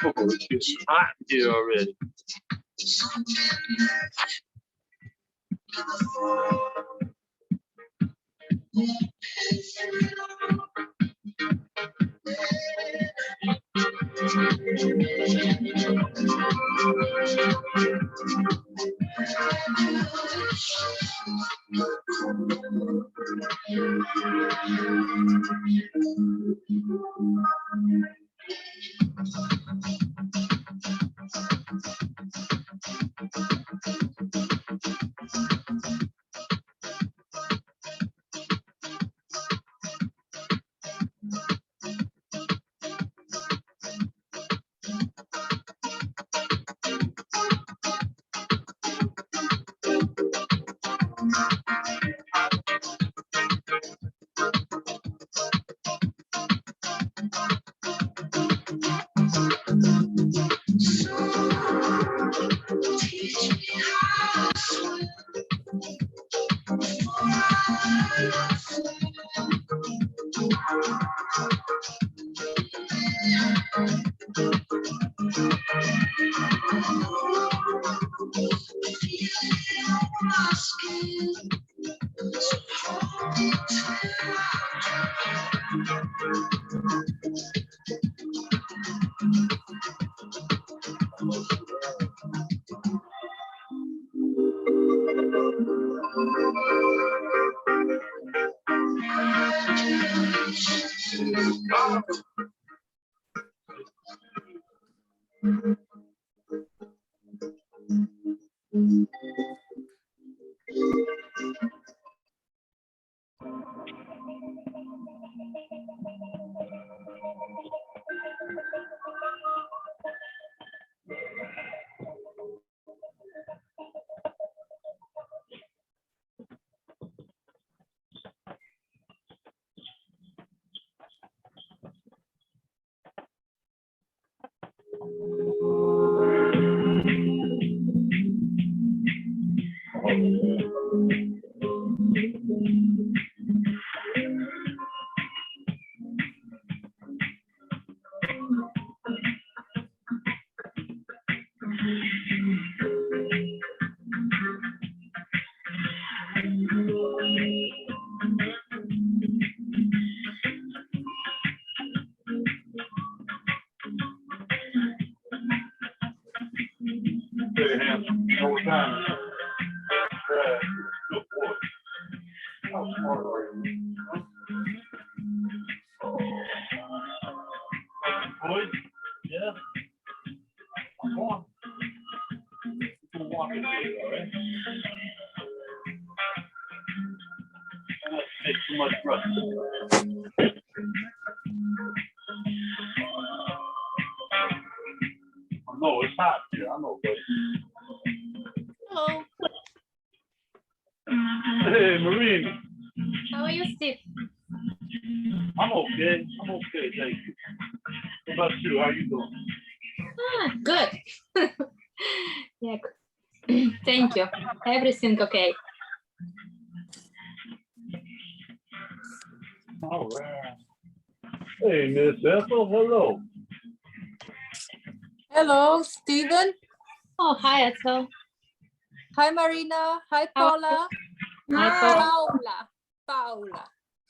Oh, it's hot here already. No, it's hot here. I know, buddy. Hello. Hey, Marine. How are are you, Steve? I'm okay. I'm okay, thank you. What about you? How you doing? Good. Yeah. Thank you. Everything okay. All right. Hey, Miss Ethel, hello. Hello, Stephen. Oh, hi, Ethel. Hi, Marina. Hi, How are Paula. Hi, Paul. Paula.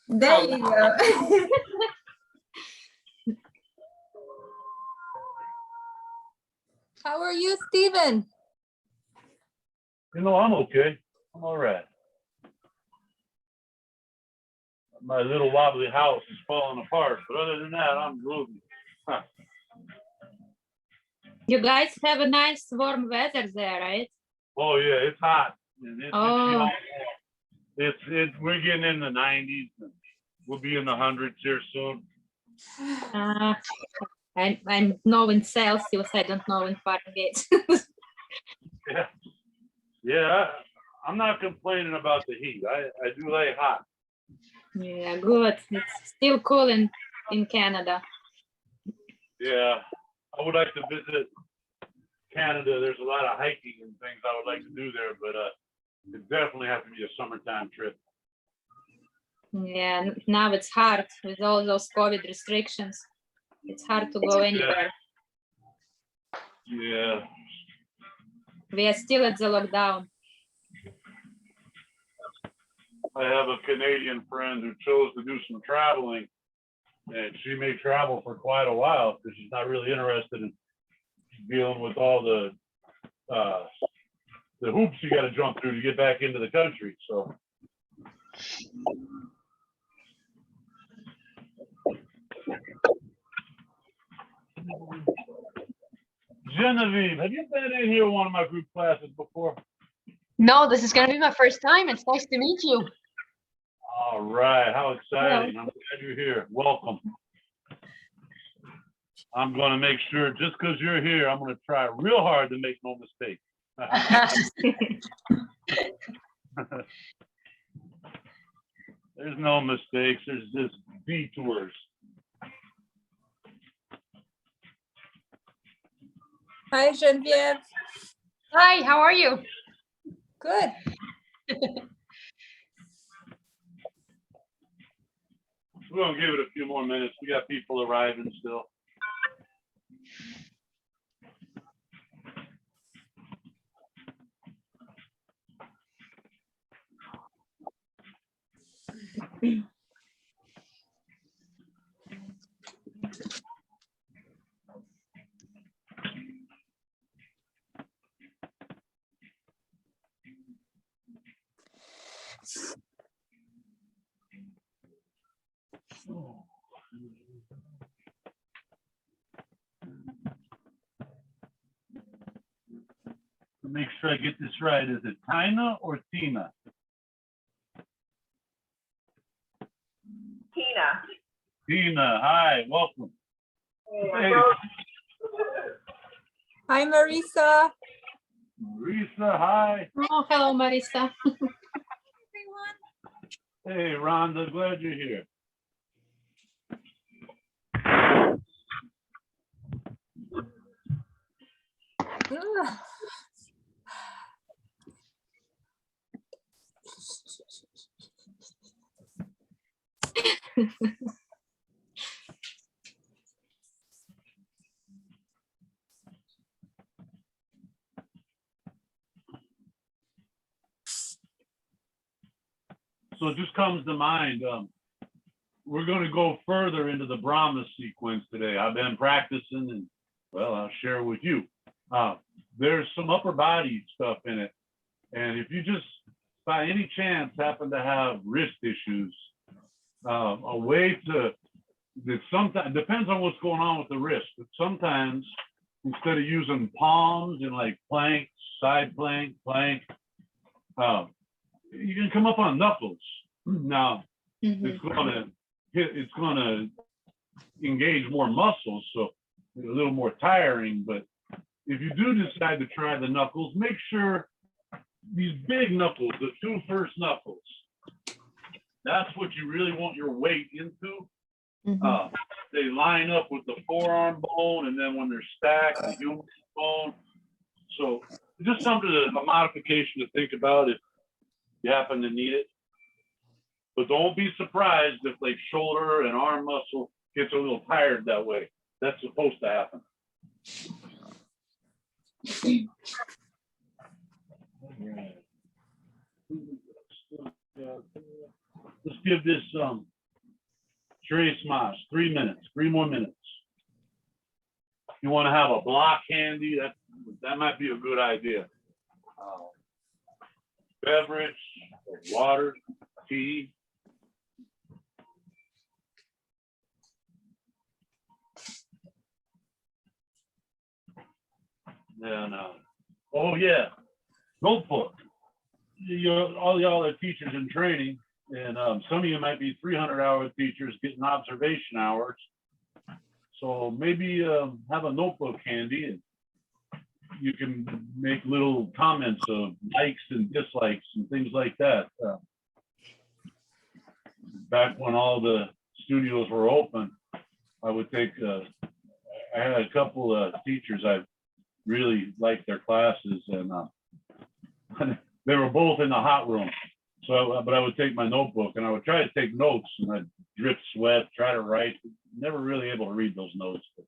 There you go. How are you, Stephen? You know, I'm okay. I'm all right. My little wobbly house is falling apart, but other than that, I'm groovy. Huh. You guys have a nice warm weather there, right? Oh yeah, it's hot. And Oh. We're getting in the 90s. And we'll be in the hundreds here soon. I know in Celsius, I don't know in Fahrenheit. Yeah. I'm not complaining about the heat. I do like hot. Yeah, good. It's still cool in Canada. Yeah, I would like to visit Canada. There's a lot of hiking and things I would like to do there, but it definitely has to be a summertime trip. Yeah, now it's hard with all those COVID restrictions. It's hard to go anywhere. Yeah. We are still at the lockdown. I have a Canadian friend who chose to do some traveling, and she may travel for quite a while because she's not really interested in dealing with all the hoops you got to jump through to get back into the country. So. Genevieve, have you been in here one of my group classes before? No, this is going to be my first time. It's nice to meet you. All right, how exciting. I'm glad you're here. Welcome. I'm going to make sure, just because you're here, I'm going to try real hard to make no mistakes. There's no mistakes. There's just detours. Hi, Genevieve. Hi, how are you? Good. We're going to give it a few more minutes. We got people arriving still. Make sure I get this right. Is it Tina or Tina? Tina. Tina, hi, welcome. Hey, Hi, Marisa. Marisa, hi. Oh, hello, Marisa. Hey, Rhonda, glad you're here. So it just comes to mind, we're going to go further into the Brahma sequence today. I've been practicing and, well, I'll share with you. There's some upper body stuff in it. And if you just, by any chance, happen to have wrist issues, a way to, that sometimes, depends on what's going on with the wrist, but sometimes instead of using palms and like plank, side plank, you can come up on knuckles. Now, it's going to engage more muscles, so it's a little more tiring. But if you do decide to try the knuckles, make sure these big knuckles, the two first knuckles, That's what you really want your weight into. Mhm. They line up with the forearm bone, and then when they're stacked, the humerus bone. So just something, a modification to think about if you happen to need it. But don't be surprised if like shoulder and arm muscle gets a little tired that way. That's supposed to happen. Let's give this Trace Mas 3 minutes, 3 more minutes. If you want to have a block handy, that might be a good idea. Beverage, water, tea. And oh yeah, notebook. All y'all are teachers in training, and some of you might be 300-hour teachers getting observation hours. So maybe have a notebook handy, and you can make little comments of likes and dislikes and things like that. Back when all the studios were open, I would take. I had a couple of teachers I really liked their classes, and they were both in the hot room. So, but I would take my notebook and I would try to take notes, and I'd drip sweat, try to write. Never really able to read those notes, but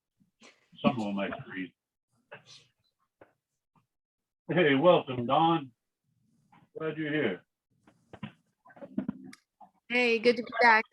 some of them I could read. Hey, welcome, Don. Glad you're here. Hey, good to be back.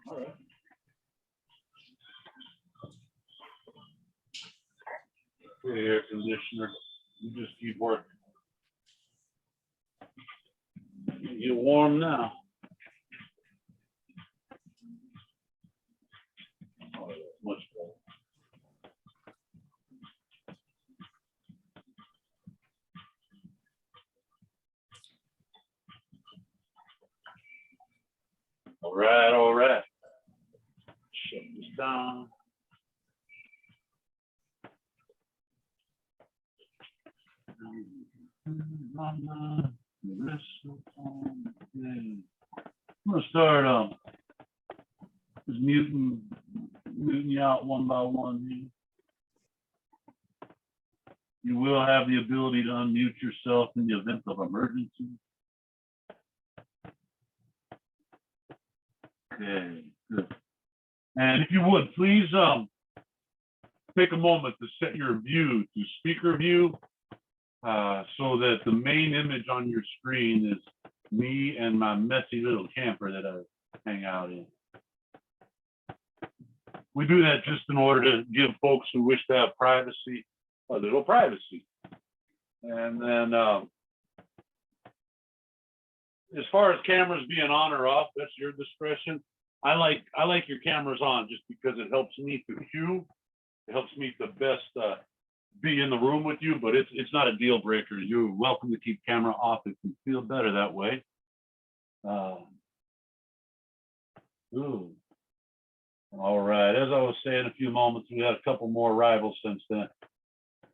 All right. Hey, air conditioner. You just keep working. You're warm now. Oh, that's much better. All right, all right. Shut this down. I'm gonna start just muting you out one by one. You will have the ability to unmute yourself in the event of emergency. Okay, good. And if you would, please take a moment to set your view to speaker view so that the main image on your screen is me and my messy little camper that I hang out in. We do that just in order to give folks who wish to have privacy a little privacy. And then as far as cameras being on or off, that's your discretion. I like your cameras on just because it helps me to cue. It helps me to best be in the room with you, but it's not a deal breaker. You're welcome to keep camera off if you feel better that way. Ooh. All right, as I was saying a few moments, we had a couple more arrivals since then.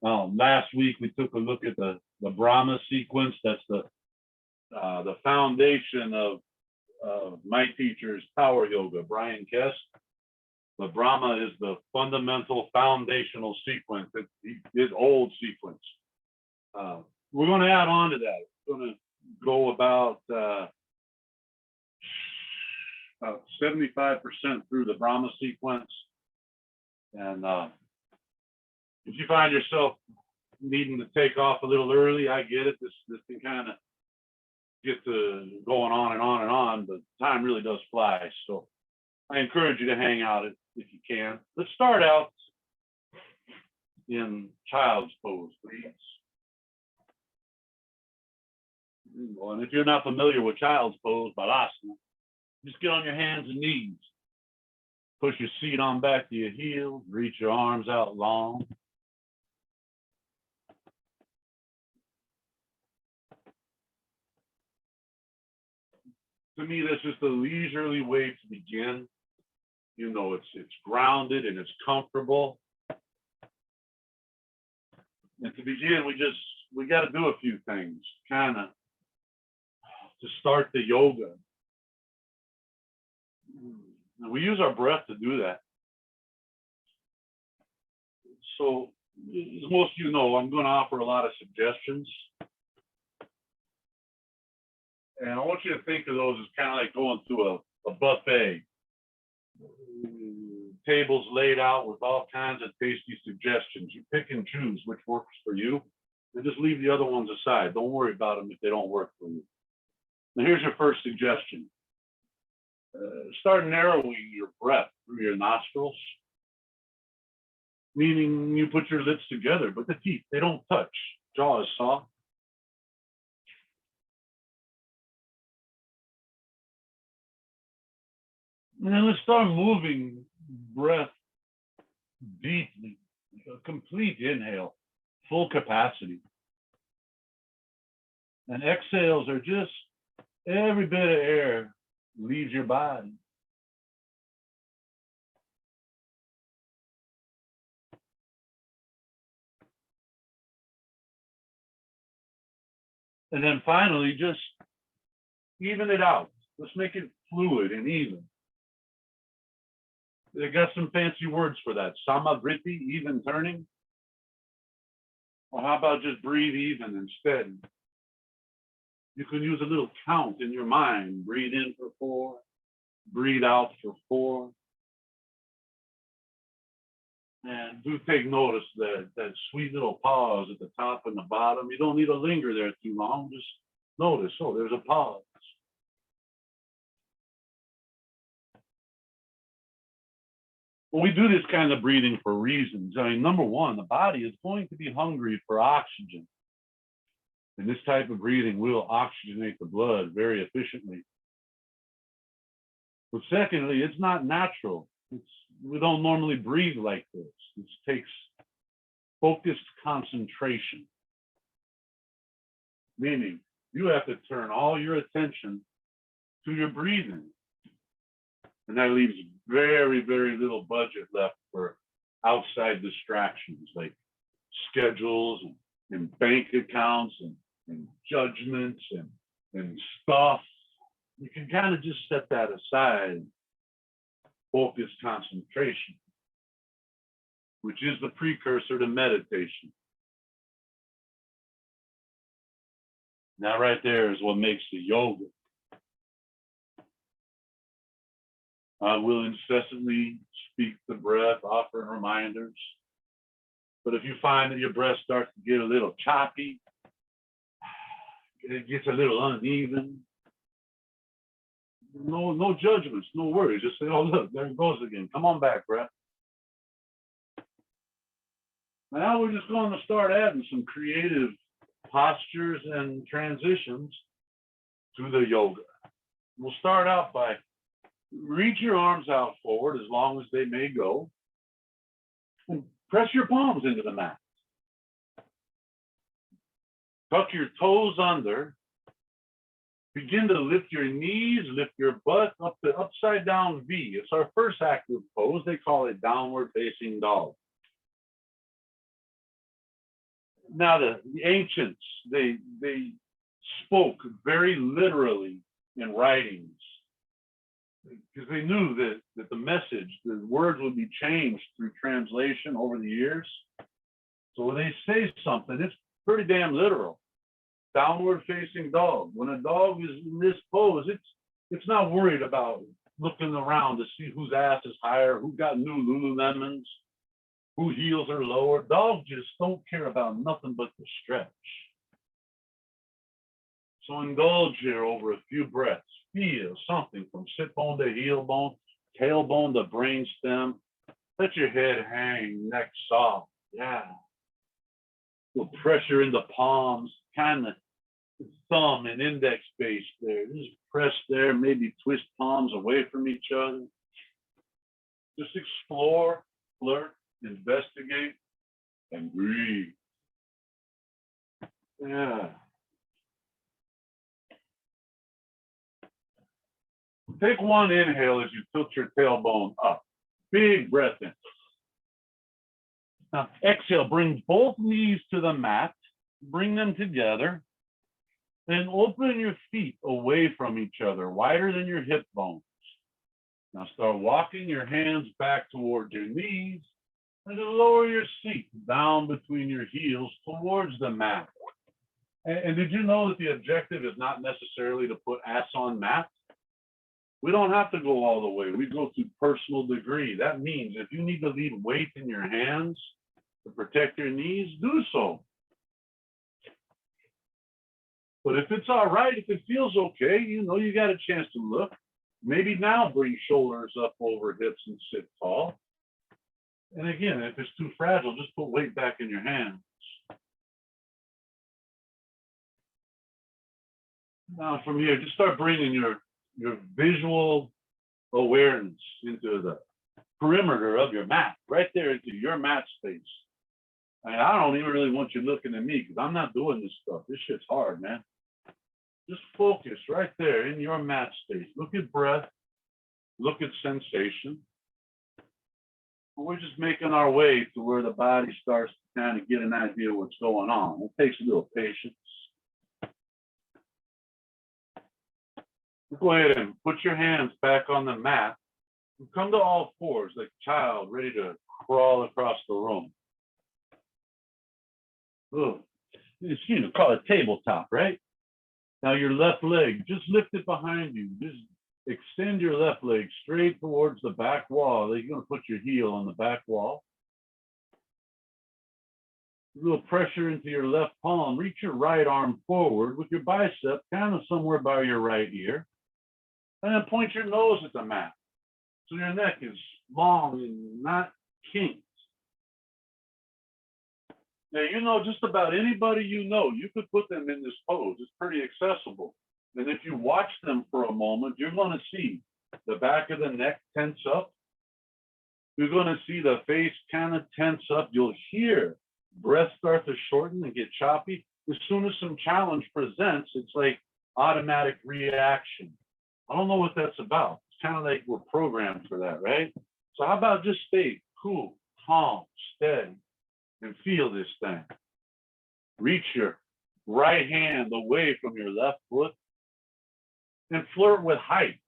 Last week we took a look at the Brahma sequence. That's the foundation of my teacher's power yoga, Brian Kess. The Brahma is the fundamental foundational sequence. It's old sequence. We're going to add on to that. We're going to go about 75% through the Brahma sequence. And if you find yourself needing to take off a little early. I get it. This can kind of get to going on and on and on, but time really does fly. So I encourage you to hang out if you can. Let's start out in child's pose, please. And if you're not familiar with child's pose, Balasana, just get on your hands and knees. Push your seat on back to your heels, reach your arms out long. To me, that's just a leisurely way to begin. You know, it's grounded and it's comfortable. And to begin, we got to do a few things, kind of, to start the yoga. And we use our breath to do that. So, as most of you know, I'm going to offer a lot of suggestions. And I want you to think of those as kind of like going to a buffet. Tables laid out with all kinds of tasty suggestions. You pick and choose which works for you, and just leave the other ones aside. Don't worry about them if they don't work for you. Now, here's your first suggestion. Start narrowing your breath through your nostrils, meaning you put your lips together, but the teeth, they don't touch. Jaw is soft. And then let's start moving breath deeply, a complete inhale, full capacity. And exhales are just every bit of air leaves your body. And then finally, just even it out. Let's make it fluid and even. They got some fancy words for that. Samavriti, even turning. Or how about just breathe even instead? You can use a little count in your mind. Breathe in for 4, breathe out for 4. And do take notice that sweet little pause at the top and the bottom. You don't need to linger there too long. Just notice, oh, there's a pause. Well, we do this kind of breathing for reasons. I mean, number one, the body is going to be hungry for oxygen. And this type of breathing will oxygenate the blood very efficiently. But secondly, it's not natural. We don't normally breathe like this. This takes focused concentration. Meaning, you have to turn all your attention to your breathing. And that leaves very, very little budget left for outside distractions like schedules and bank accounts and judgments and stuff. You can kind of just set that aside, focus concentration, which is the precursor to meditation. That right there is what makes the yoga. I will incessantly speak the breath, offering reminders. But if you find that your breath starts to get a little choppy, it gets a little uneven, no judgments, no worries. Just say, oh, look, there it goes again. Come on back, breath. Now we're just going to start adding some creative postures and transitions to the yoga. We'll start out by reach your arms out forward as long as they may go, and press your palms into the mat. Tuck your toes under. Begin to lift your knees, lift your butt up to upside down V. It's our first active pose. They call it downward facing dog. Now the ancients, they spoke very literally in writings because they knew that the message, the words would be changed through translation over the years. So when they say something, it's pretty damn literal. Downward facing dog. When a dog is in this pose, it's not worried about looking around to see whose ass is higher, who got new Lululemons. whose heels are lower. Dogs just don't care about nothing but the stretch. So indulge here over a few breaths. Feel something from sit bone to heel bone, tailbone to brain stem. Let your head hang, neck soft. Yeah. Little pressure in the palms, kind of thumb and index base there. Just press there, maybe twist palms away from each other. Just explore, flirt, investigate, and breathe. Yeah. Take one inhale as you tilt your tailbone up. Big breath in. Now exhale, bring both knees to the mat, bring them together, then open your feet away from each other, wider than your hip bones. Now start walking your hands back toward your knees and then lower your seat down between your heels towards the mat. And did you know that the objective is not necessarily to put ass on mat? We don't have to go all the way. We go to personal degree. That means if you need to leave weight in your hands to protect your knees, do so. But if it's all right, if it feels okay, you know, you got a chance to look. Maybe now bring shoulders up over hips and sit tall. And again, if it's too fragile, just put weight back in your hands. Now from here, just start bringing your visual awareness into the perimeter of your mat, right there into your mat space. And I don't even really want you looking at me because I'm not doing this stuff. This shit's hard, man. Just focus right there in your mat space. Look at breath, look at sensation. We're just making our way to where the body starts to kind of get an idea of what's going on. It takes a little patience. Go ahead and put your hands back on the mat and come to all fours like a child ready to crawl across the room. Oh, excuse me, call it tabletop, right? Now your left leg, just lift it behind you. Just extend your left leg straight towards the back wall. You're going to put your heel on the back wall. A little pressure into your left palm. Reach your right arm forward with your bicep kind of somewhere by your right ear. And then point your nose at the mat. So your neck is long and not kinked. Now, you know, just about anybody you know, you could put them in this pose. It's pretty accessible. And if you watch them for a moment, you're going to see the back of the neck tense up. You're going to see the face kind of tense up. You'll hear breath start to shorten and get choppy. As soon as some challenge presents, it's like automatic reaction. I don't know what that's about. It's kind of like we're programmed for that, right? So how about just stay cool, calm, steady, and feel this thing. Reach your right hand away from your left foot and flirt with height.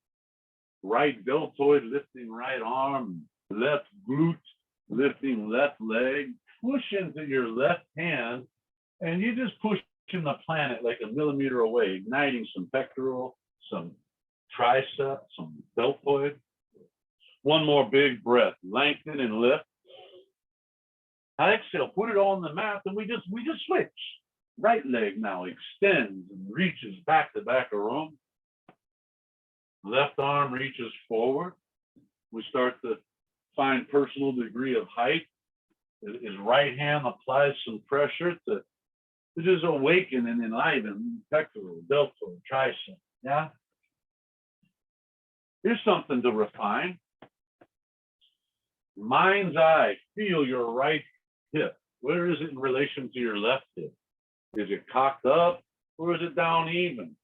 Right deltoid lifting right arm, left glute lifting left leg. Push into your left hand and you just push in the planet like a millimeter away, igniting some pectoral, some tricep, some deltoid. One more big breath, lengthen and lift. Now exhale, put it on the mat, and we just switch. Right leg now extends and reaches back to back of room. Left arm reaches forward. We start to find personal degree of height. His right hand applies some pressure to just awaken and enliven pectoral, deltoid, tricep. Yeah. Here's something to refine. Mind's eye, feel your right hip. Where is it in relation to your left hip? Is it cocked up or is it down even?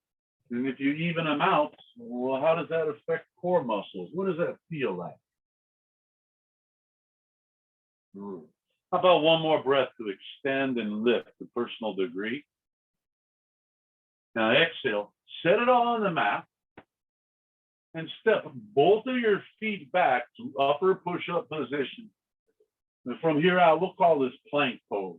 And if you even them out, well, how does that affect core muscles? What does that feel like? How about one more breath to extend and lift to personal degree? Now exhale, set it all on the mat. And step both of your feet back to upper push-up position. And from here out, we'll call this plank pose.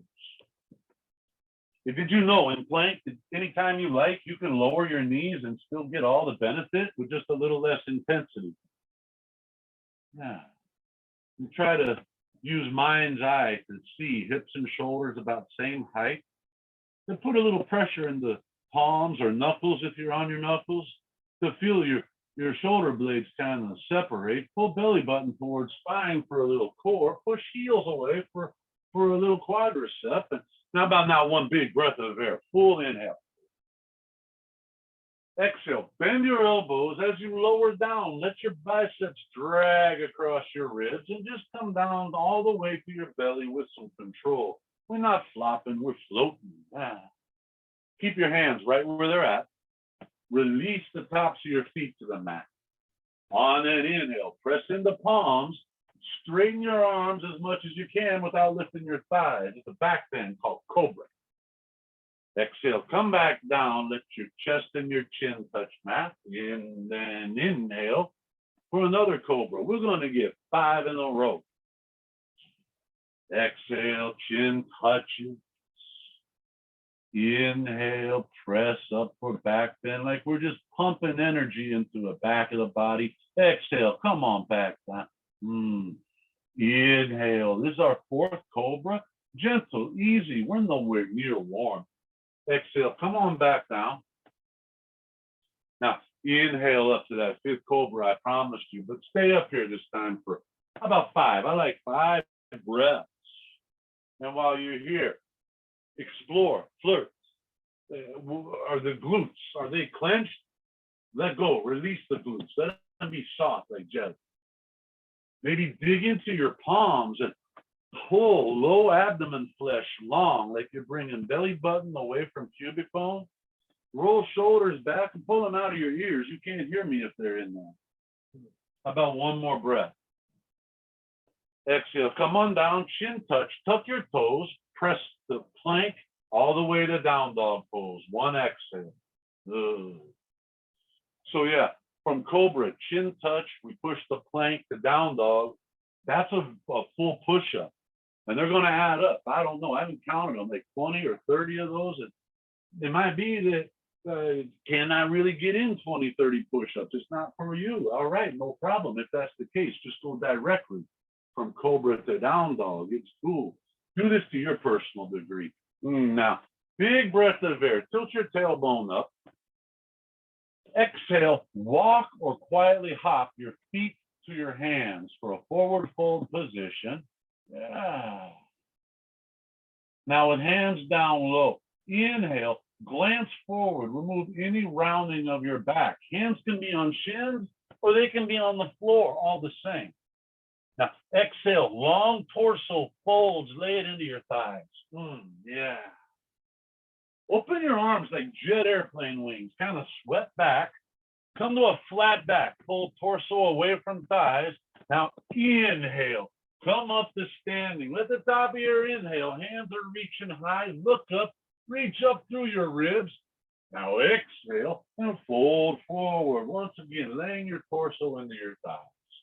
Did you know in plank, anytime you like, you can lower your knees and still get all the benefit with just a little less intensity. Yeah. You try to use mind's eye to see hips and shoulders about same height. Then put a little pressure in the palms or knuckles if you're on your knuckles to feel your shoulder blades kind of separate. Pull belly button towards spine for a little core. Push heels away for a little quadricep. And now one big breath of air. Full inhale. Exhale. Bend your elbows as you lower down. Let your biceps drag across your ribs and just come down all the way to your belly with some control. We're not flopping, we're floating. Keep your hands right where they're at. Release the tops of your feet to the mat. On an inhale, press into palms. Straighten your arms as much as you can without lifting your thighs. It's a back bend called cobra. Exhale, come back down. Let your chest and your chin touch mat. And then inhale for another cobra. We're going to get 5 in a row. Exhale, chin touches. Inhale, press up for back bend like we're just pumping energy into the back of the body. Exhale, come on back down. Inhale, this is our 4th cobra. Gentle, easy, we're nowhere near warm. Exhale, come on back down. Now, inhale up to that 5th cobra I promised you, but stay up here this time for about 5. I like 5 breaths. And while you're here, explore, flirt. Are the glutes, are they clenched? Let go, release the glutes. Let them be soft like jelly. Maybe dig into your palms and pull low abdomen flesh long, like you're bringing belly button away from pubic bone. Roll shoulders back and pull them out of your ears. You can't hear me if they're in there. How about one more breath? Exhale, come on down, chin touch, tuck your toes, press the plank all the way to down dog pose. One exhale. So yeah, from cobra, chin touch, we push the plank to down dog. That's a full push-up. And they're going to add up. I don't know. I haven't counted them, like 20 or 30 of those. It might be that can I really get in 20, 30 push-ups? It's not for you. All right, no problem. If that's the case, just go directly from cobra to down dog. It's cool. Do this to your personal degree. Now, big breath of air. Tilt your tailbone up. Exhale, walk or quietly hop your feet to your hands for a forward fold position. Yeah. Now with hands down low, inhale, glance forward, remove any rounding of your back. Hands can be on shins or they can be on the floor, all the same. Now exhale, long torso folds, lay it into your thighs. Yeah. Open your arms like jet airplane wings, kind of sweat back. Come to a flat back, pull torso away from thighs. Now inhale, come up to standing. Let the top of your inhale, hands are reaching high, look up, reach up through your ribs. Now exhale and fold forward. Once again, laying your torso into your thighs.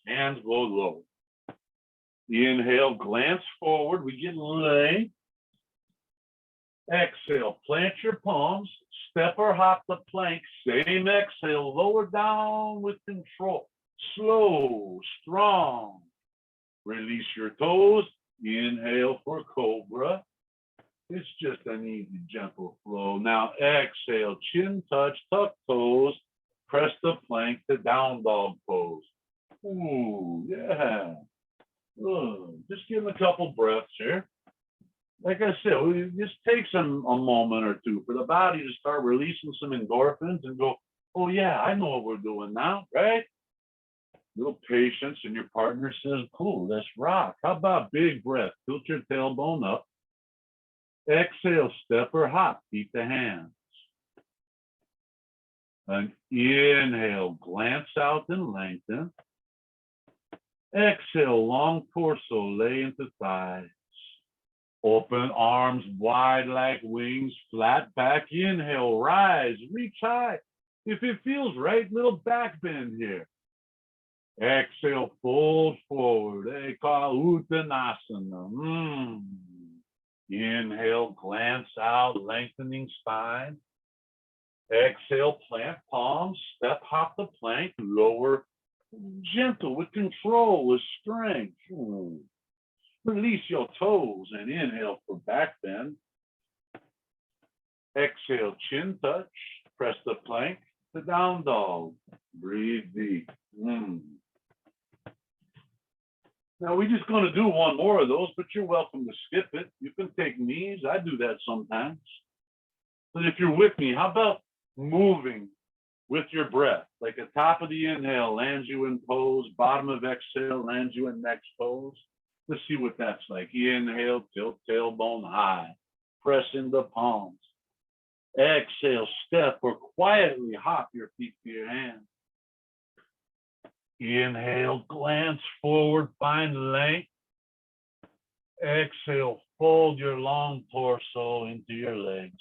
Hands go low. Inhale, glance forward, we get lay. Exhale, plant your palms, step or hop the plank, same exhale, lower down with control, slow, strong. Release your toes, inhale for cobra. It's just an easy, gentle flow. Now exhale, chin touch, tuck toes, press the plank to down dog pose. Ooh, yeah. Just give them a couple breaths here. Like I said, it just takes a moment or two for the body to start releasing some endorphins and go, oh yeah, I know what we're doing now, right? Little patience and your partner says, cool, let's rock. How about big breath? Tilt your tailbone up. Exhale, step or hop, keep the hands. And inhale, glance out and lengthen. Exhale, long torso, lay into thighs. Open arms wide like wings, flat back. Inhale, rise, reach high. If it feels right, little back bend here. Exhale, fold forward. They call Uttanasana. Inhale, glance out, lengthening spine. Exhale, plant palms, step hop the plank, lower, gentle with control, with strength. Release your toes and inhale for back bend. Exhale, chin touch. Press the plank to down dog. Breathe deep. Now we're just going to do one more of those, but you're welcome to skip it. You can take knees. I do that sometimes. But if you're with me, how about moving with your breath? Like the top of the inhale lands you in pose, bottom of exhale lands you in next pose. Let's see what that's like. Inhale, tilt tailbone high. Press into palms. Exhale, step or quietly hop your feet to your hands. Inhale, glance forward, find length. Exhale, fold your long torso into your legs.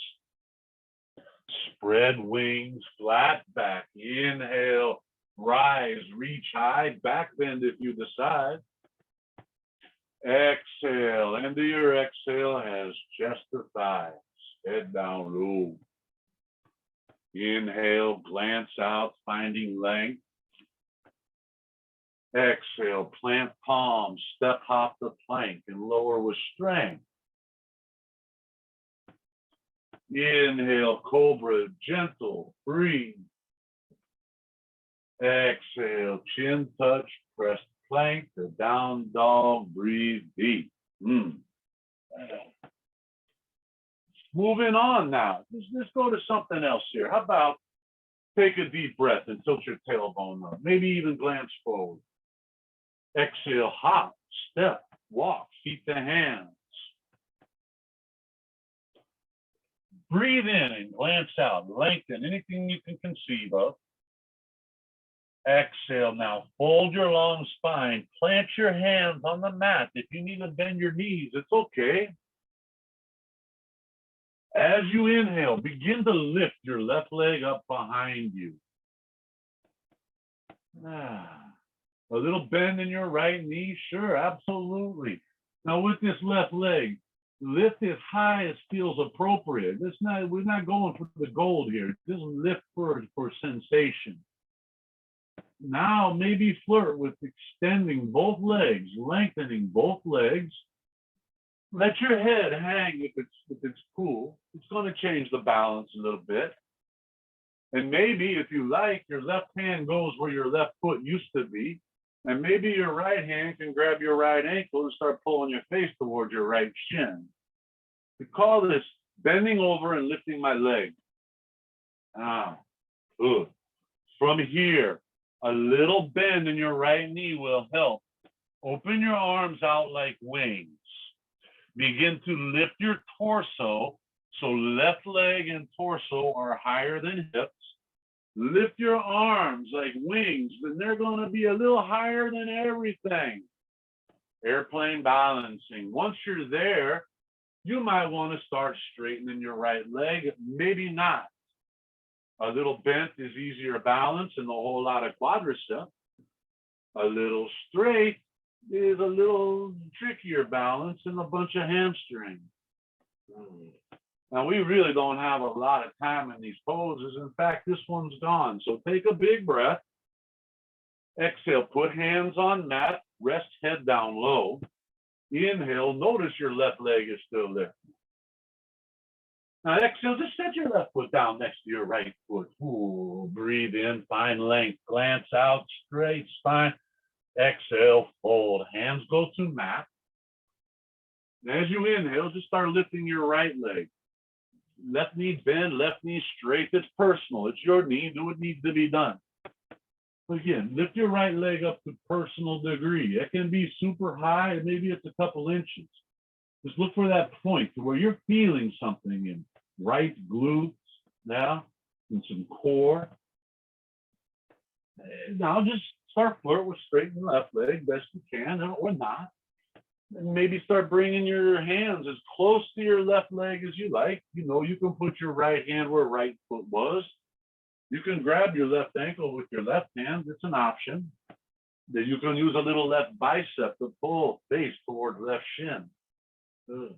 Spread wings, flat back. Inhale, rise, reach high, back bend if you decide. Exhale, end of your exhale has chest to thighs. Head down low. Inhale, glance out, finding length. Exhale, plant palms, step hop the plank and lower with strength. Inhale, cobra, gentle, breathe. Exhale, chin touch, press plank to down dog, breathe deep. Moving on now. Let's go to something else here. How about take a deep breath and tilt your tailbone up, maybe even glance forward. Exhale, hop, step, walk, feet to hands. Breathe in and glance out, lengthen anything you can conceive of. Exhale, now fold your long spine, plant your hands on the mat. If you need to bend your knees, it's okay. As you inhale, begin to lift your left leg up behind you. A little bend in your right knee, sure, absolutely. Now with this left leg, lift as high as feels appropriate. We're not going for the gold here. Just lift for sensation. Now maybe flirt with extending both legs, lengthening both legs. Let your head hang if it's cool. It's going to change the balance a little bit. And maybe if you like, your left hand goes where your left foot used to be. And maybe your right hand can grab your right ankle and start pulling your face towards your right shin. We call this bending over and lifting my leg. Good. From here, a little bend in your right knee will help. Open your arms out like wings. Begin to lift your torso, so left leg and torso are higher than hips. Lift your arms like wings, and they're going to be a little higher than everything. Airplane balancing. Once you're there, you might want to start straightening your right leg, maybe not. A little bent is easier balance and a whole lot of quadricep. A little straight is a little trickier balance and a bunch of hamstring. Now we really don't have a lot of time in these poses. In fact, this one's gone. So take a big breath. Exhale, put hands on mat, rest head down low. Inhale, notice your left leg is still lifted. Now exhale, just set your left foot down next to your right foot. Ooh, breathe in, find length, glance out, straight spine. Exhale, fold, hands go to mat. And as you inhale, just start lifting your right leg. Left knee bend, left knee straight. It's personal. It's your knee. Do what needs to be done. Again, lift your right leg up to personal degree. It can be super high, and maybe it's a couple inches. Just look for that point to where you're feeling something in right glutes, now, and some core. Now just start flirt with straight and left leg best you can, or not. And maybe start bringing your hands as close to your left leg as you like. You know, you can put your right hand where right foot was. You can grab your left ankle with your left hand. It's an option. Then you can use a little left bicep to pull face towards left shin. Good.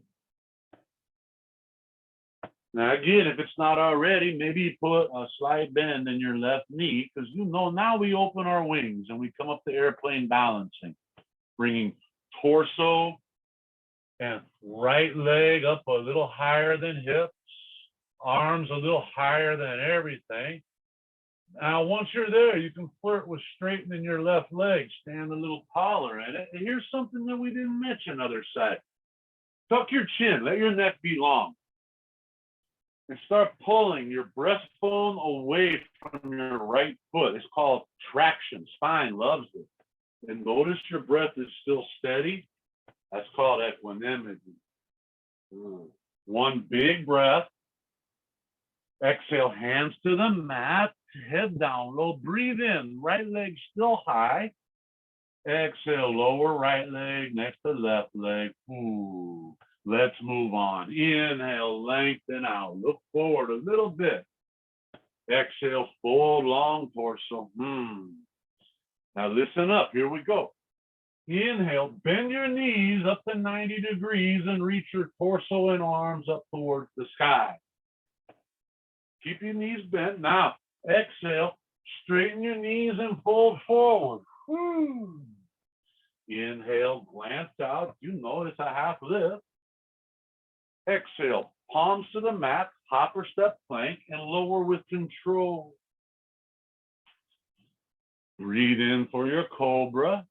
Now again, if it's not already, maybe put a slight bend in your left knee, because you know now we open our wings and we come up to airplane balancing, bringing torso And right leg up a little higher than hips, arms a little higher than everything. Now, once you're there, you can flirt with straightening your left leg, stand a little taller in it. And here's something that we didn't mention, other side. Tuck your chin, let your neck be long. And start pulling your breastbone away from your right foot. It's called traction. Spine loves it. And notice your breath is still steady. That's called equanimity. One big breath. Exhale, hands to the mat, head down low. Breathe in, right leg still high. Exhale, lower right leg next to left leg. Ooh. Let's move on. Inhale, lengthen out. Look forward a little bit. Exhale, full long torso. Now listen up. Here we go. Inhale, bend your knees up to 90 degrees and reach your torso and arms up towards the sky. Keep your knees bent. Now, exhale, straighten your knees and fold forward. Inhale, glance out. You notice a half lift. Exhale, palms to the mat, hopper step plank, and lower with control. Breathe in for your cobra.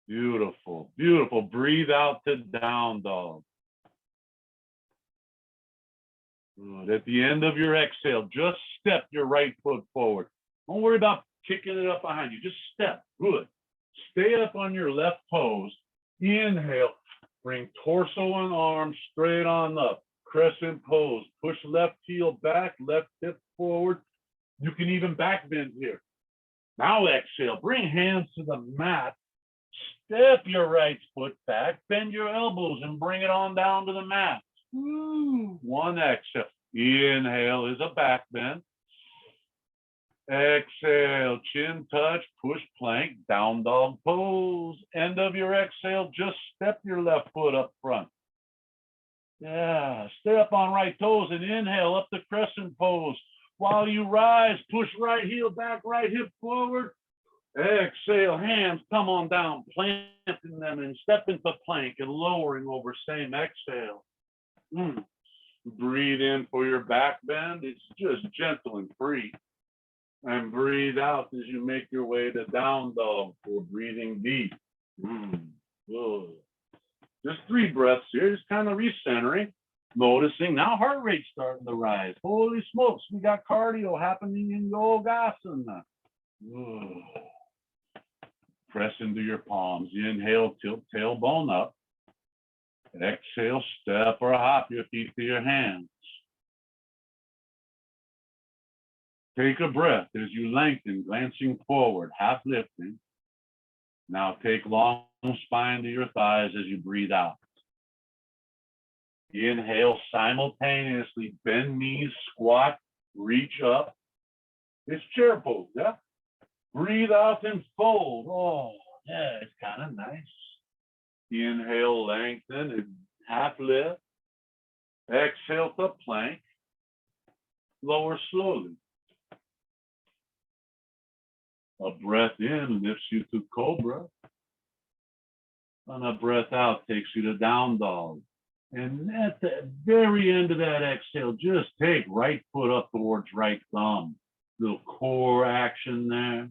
Beautiful, beautiful. Breathe out to down dog. Good. At the end of your exhale, just step your right foot forward. Don't worry about kicking it up behind you. Just step. Good. Stay up on your left toes. Inhale. Bring torso and arms straight on up. Crescent pose. Push left heel back, left hip forward. You can even back bend here. Now exhale. Bring hands to the mat. Step your right foot back. Bend your elbows and bring it on down to the mat. One exhale. Inhale is a back bend. Exhale, chin touch, push plank, down dog pose. End of your exhale, just step your left foot up front. Yeah, stay up on right toes and inhale up the crescent pose. While you rise, push right heel back, right hip forward. Exhale, hands come on down, planting them and step into plank and lowering over same exhale. Breathe in for your back bend. It's just gentle and free. And breathe out as you make your way to down dog for breathing deep. Good. Just 3 breaths here, just kind of recentering, noticing now heart rate starting to rise. Holy smokes, we got cardio happening in Yogasana. Good. Press into your palms. Inhale, tilt tailbone up. Exhale, step or hop your feet to your hands. Take a breath as you lengthen, glancing forward, half lifting. Now take long spine to your thighs as you breathe out. Inhale, simultaneously bend knees, squat, reach up. It's chair pose, yeah? Breathe out and fold. Oh, yeah, it's kind of nice. Inhale, lengthen and half lift. Exhale to plank. Lower slowly. A breath in lifts you to cobra. And a breath out takes you to down dog. And at the very end of that exhale, just take right foot up towards right thumb. Little core action there.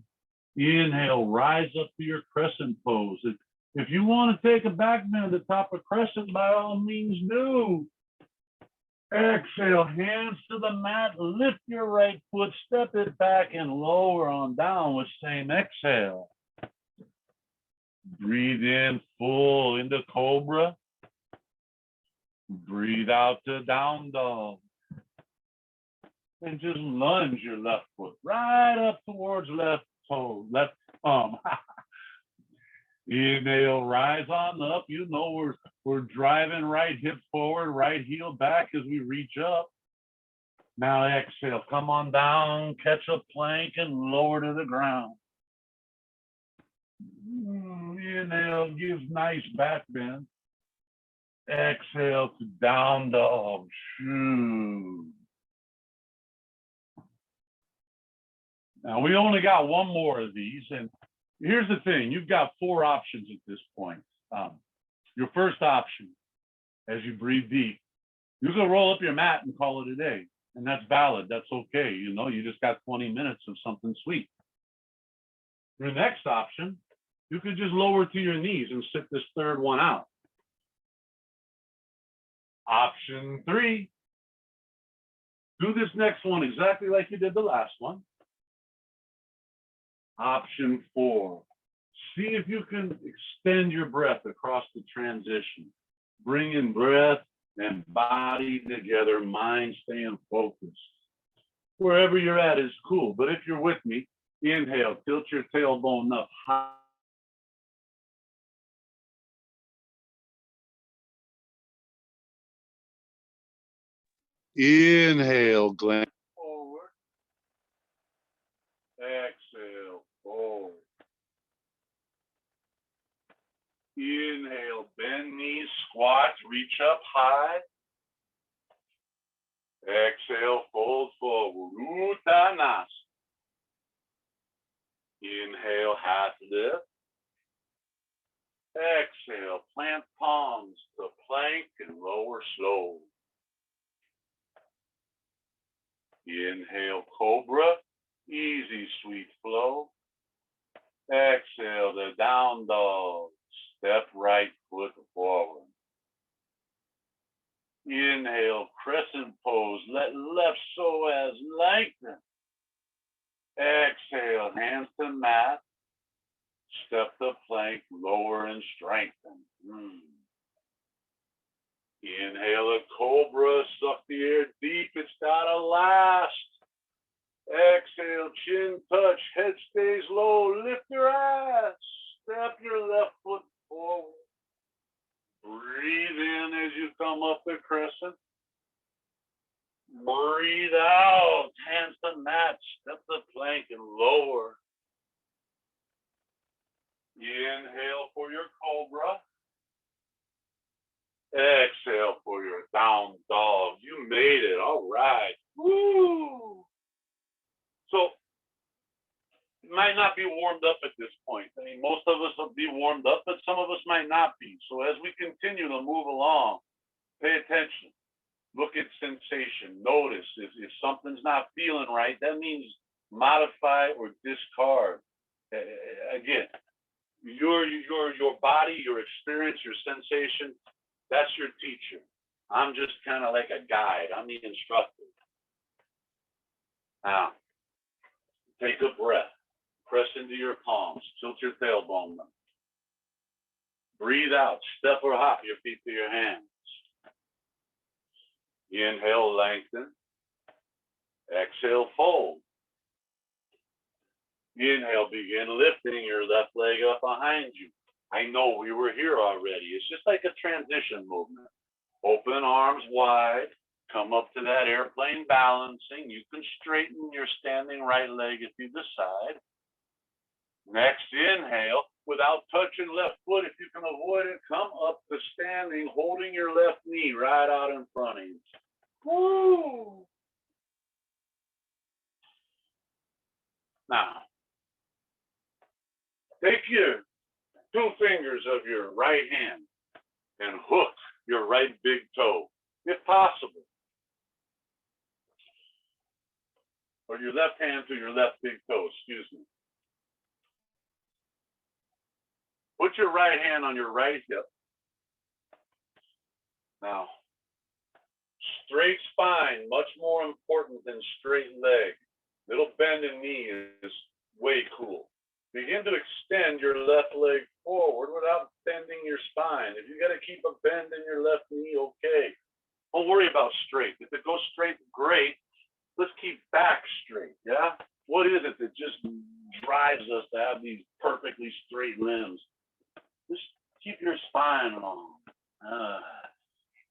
Inhale, rise up to your crescent pose. If you want to take a back bend atop a crescent, by all means do. Exhale, hands to the mat, lift your right foot, step it back and lower on down with same exhale. Breathe in full into cobra. Breathe out to down dog. And just lunge your left foot right up towards left toe, left thumb. Inhale, rise on up. You know we're driving right hip forward, right heel back as we reach up. Now exhale, come on down, catch a plank and lower to the ground. Inhale, gives nice back bend. Exhale to down dog. Now we only got 1 more of these, and here's the thing, you've got 4 options at this point. your first option, as you breathe deep, you can roll up your mat and call it a day. And that's valid. That's okay. You know, you just got 20 minutes of something sweet. Your next option, you could just lower to your knees and sit this third one out. Option 3, do this next one exactly like you did the last one. Option 4, see if you can extend your breath across the transition. Bring in breath and body together, mind staying focused. Wherever you're at is cool, but if you're with me, inhale, tilt your tailbone up high. Inhale, glance forward. Exhale, forward. Inhale, bend knees, squat, reach up high. Exhale, fold forward. Uttanasana. Inhale, half lift. Exhale, plant palms to plank and lower slow. Inhale, cobra, easy, sweet flow. Exhale, the down dog. Step right foot forward. Inhale, crescent pose. Let left psoas lengthen. Exhale, hands to mat. Step the plank, lower and strengthen. Inhale a cobra, suck the air deep, it's gotta last. Exhale, chin touch, head stays low, lift your ass. Step your left foot forward. Breathe in as you come up the crescent. Breathe out, hands to mat, step the plank and lower. Inhale for your cobra. Exhale for your down dog. You made it. All right. Woo! So, you might not be warmed up at this point. I mean, most of us will be warmed up, but some of us might not be. So as we continue to move along, pay attention. Look at sensation. Notice if something's not feeling right, that means modify or discard. Again, your body, your experience, your sensation, that's your teacher. I'm just kind of like a guide. I'm the instructor. Now, take a breath. Press into your palms. Tilt your tailbone up. Breathe out. Step or hop your feet to your hands. Inhale, lengthen. Exhale, fold. Inhale, begin lifting your left leg up behind you. I know we were here already. It's just like a transition movement. Open arms wide. Come up to that airplane balancing. You can straighten your standing right leg if you decide. Next, inhale. Without touching left foot, if you can avoid it, come up to standing, holding your left knee right out in front of you. Woo! Now, take your 2 fingers of your right hand and hook your right big toe, if possible. Or your left hand to your left big toe, excuse me. Put your right hand on your right hip. Now, straight spine, much more important than straight leg. Little bend in knee is way cool. Begin to extend your left leg forward without bending your spine. If you got to keep a bend in your left knee, okay. Don't worry about straight. If it goes straight, great. Let's keep back straight, yeah? What is it that just drives us to have these perfectly straight limbs? Just keep your spine long.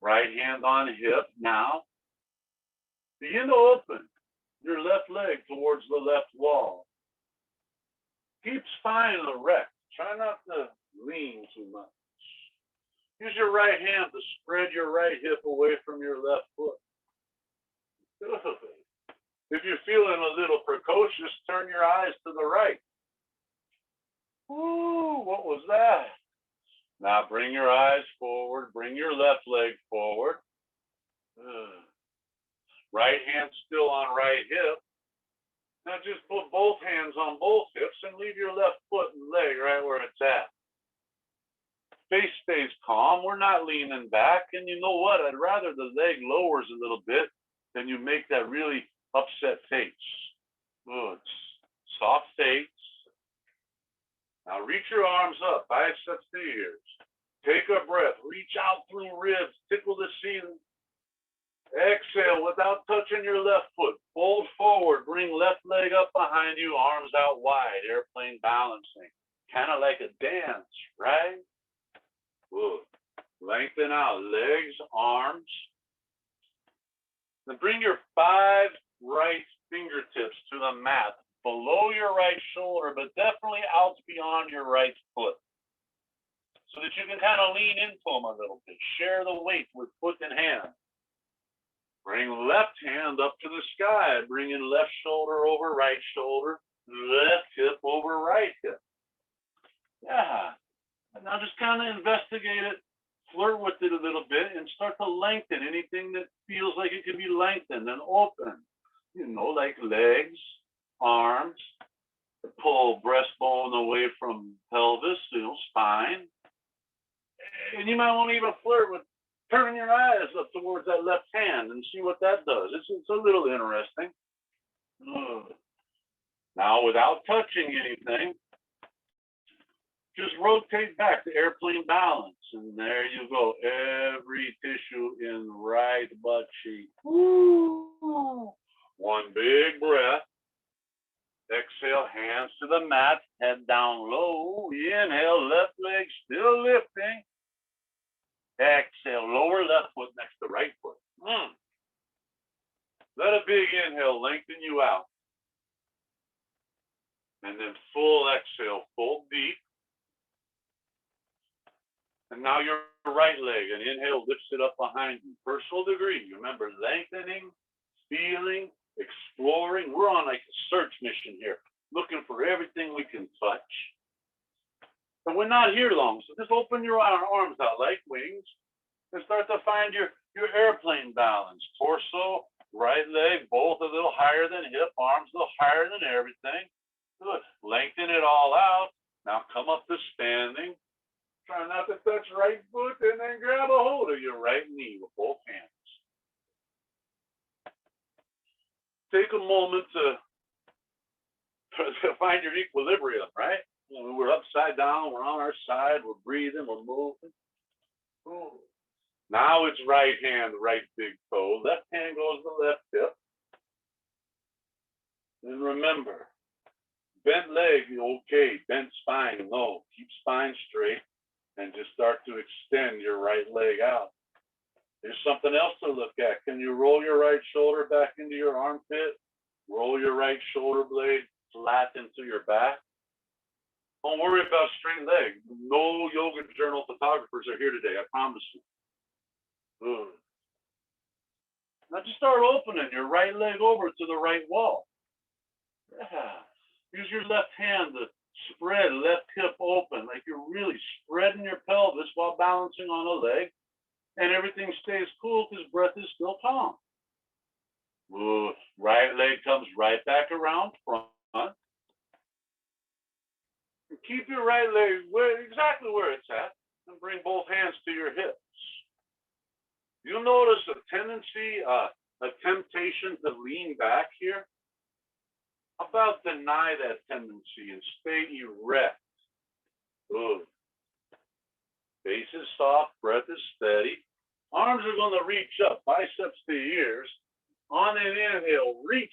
Right hand on hip. Now, begin to open your left leg towards the left wall. Keep spine erect. Try not to lean too much. Use your right hand to spread your right hip away from your left foot. Good. If you're feeling a little precocious, turn your eyes to the right. Ooh, what was that? Now bring your eyes forward, bring your left leg forward. Right hand still on right hip. Now just put both hands on both hips and leave your left foot and leg right where it's at. Face stays calm. We're not leaning back. And you know what? I'd rather the leg lowers a little bit than you make that really upset face. Good. Soft face. Now reach your arms up, biceps to ears. Take a breath. Reach out through ribs. Tickle the ceiling. Exhale without touching your left foot. Fold forward. Bring left leg up behind you. Arms out wide. Airplane balancing. Kind of like a dance, right? Good. Lengthen out. Legs, arms. Then bring your 5 right fingertips to the mat. Below your right shoulder, but definitely out beyond your right foot. So that you can kind of lean into them a little bit. Share the weight with foot and hand. Bring left hand up to the sky. Bring in left shoulder over right shoulder. Left hip over right hip. Yeah. And now just kind of investigate it. Flirt with it a little bit and start to lengthen anything that feels like it could be lengthened and open. You know, like legs, arms. Pull breastbone away from pelvis, spine. And you might want to even flirt with turning your eyes up towards that left hand and see what that does. It's a little interesting. Now, without touching anything, just rotate back to airplane balance. And there you go. Every tissue in right butt cheek. One big breath. Exhale, hands to the mat, head down low. Inhale, left leg still lifting. Exhale, lower left foot next to right foot. Let a big inhale lengthen you out. And then full exhale, fold deep. And now your right leg, an inhale lifts it up behind you. Personal degree, remember lengthening, feeling, exploring. We're on like a search mission here, looking for everything we can touch. But we're not here long, so just open your arms out like wings and start to find your airplane balance. Torso, right leg, both a little higher than hip, arms a little higher than everything. Good. Lengthen it all out. Now come up to standing. Try not to touch right foot and then grab a hold of your right knee with both hands. Take a moment to find your equilibrium, right? You know, we're upside down, we're on our side, we're breathing, we're moving. Ooh. Now it's right hand, right big toe. Left hand goes to the left hip. And remember, bent leg, okay. Bent spine, no. Keep spine straight and just start to extend your right leg out. There's something else to look at. Can you roll your right shoulder back into your armpit? Roll your right shoulder blade flat into your back. Don't worry about straight leg. No yoga journal photographers are here today, I promise you. Good. Now just start opening your right leg over to the right wall. Yeah. Use your left hand to spread left hip open, like you're really spreading your pelvis while balancing on a leg. And everything stays cool because breath is still calm. Good. Right leg comes right back around front. And keep your right leg exactly where it's at and bring both hands to your hips. You'll notice a tendency, a temptation to lean back here. How about deny that tendency and stay erect? Good. Face is soft, breath is steady. Arms are going to reach up, biceps to ears. On an inhale, reach.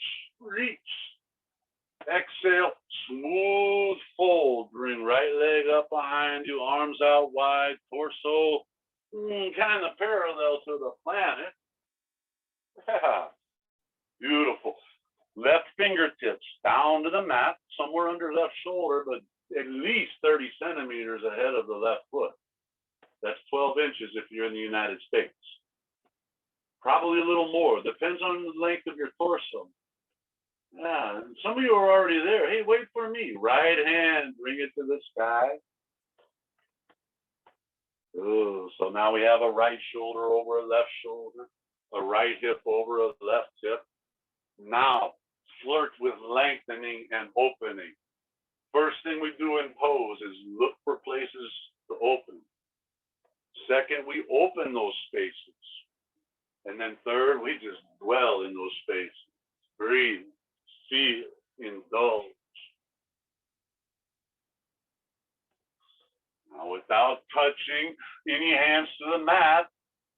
Exhale, smooth fold. Bring right leg up behind you, arms out wide, torso kind of parallel to the planet. Yeah. Beautiful. Left fingertips down to the mat, somewhere under left shoulder, but at least 30 centimeters ahead of the left foot. That's 12 inches if you're in the United States. Probably a little more. Depends on the length of your torso. Yeah, some of you are already there. Hey, wait for me. Right hand, bring it to the sky. Ooh, so now we have a right shoulder over a left shoulder, a right hip over a left hip. Now, flirt with lengthening and opening. First thing we do in pose is look for places to open. Second, we open those spaces. And then third, we just dwell in those spaces. Breathe, feel, indulge. Now, without touching any hands to the mat,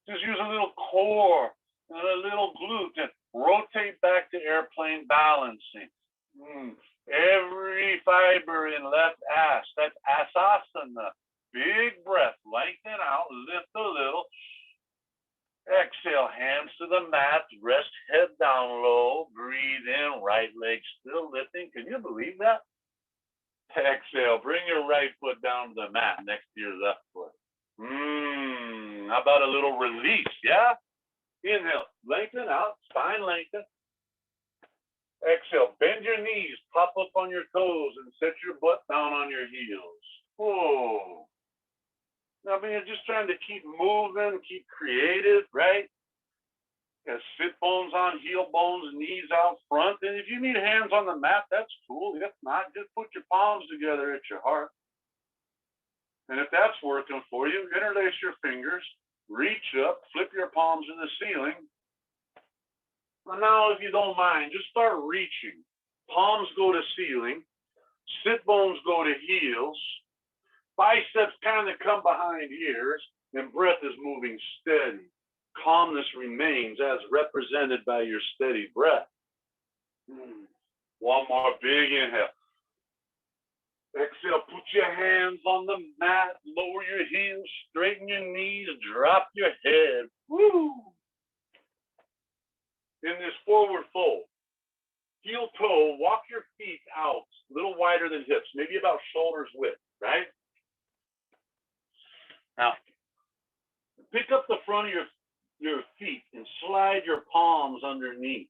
just use a little core and a little glute and rotate back to airplane balancing. Every fiber in left ass, that's asasana. Big breath, lengthen out, lift a little. Exhale, hands to the mat, rest head down low, breathe in, right leg still lifting. Can you believe that? Exhale, bring your right foot down to the mat next to your left foot. How about a little release, yeah? Inhale, lengthen out, spine lengthen. Exhale, bend your knees, pop up on your toes, and set your butt down on your heels. Oh. I mean, you're just trying to keep moving, keep creative, right? Sit bones on heel bones, knees out front. And if you need hands on the mat, that's cool. If not, just put your palms together at your heart. And if that's working for you, interlace your fingers, reach up, flip your palms to the ceiling. And now, if you don't mind, just start reaching. Palms go to ceiling, sit bones go to heels, biceps kind of come behind ears, and breath is moving steady. Calmness remains as represented by your steady breath. One more big inhale. Exhale, put your hands on the mat, lower your heels, straighten your knees, drop your head. Woo! In this forward fold, heel toe, walk your feet out a little wider than hips, maybe about shoulders width, right? Now, pick up the front of your feet and slide your palms underneath.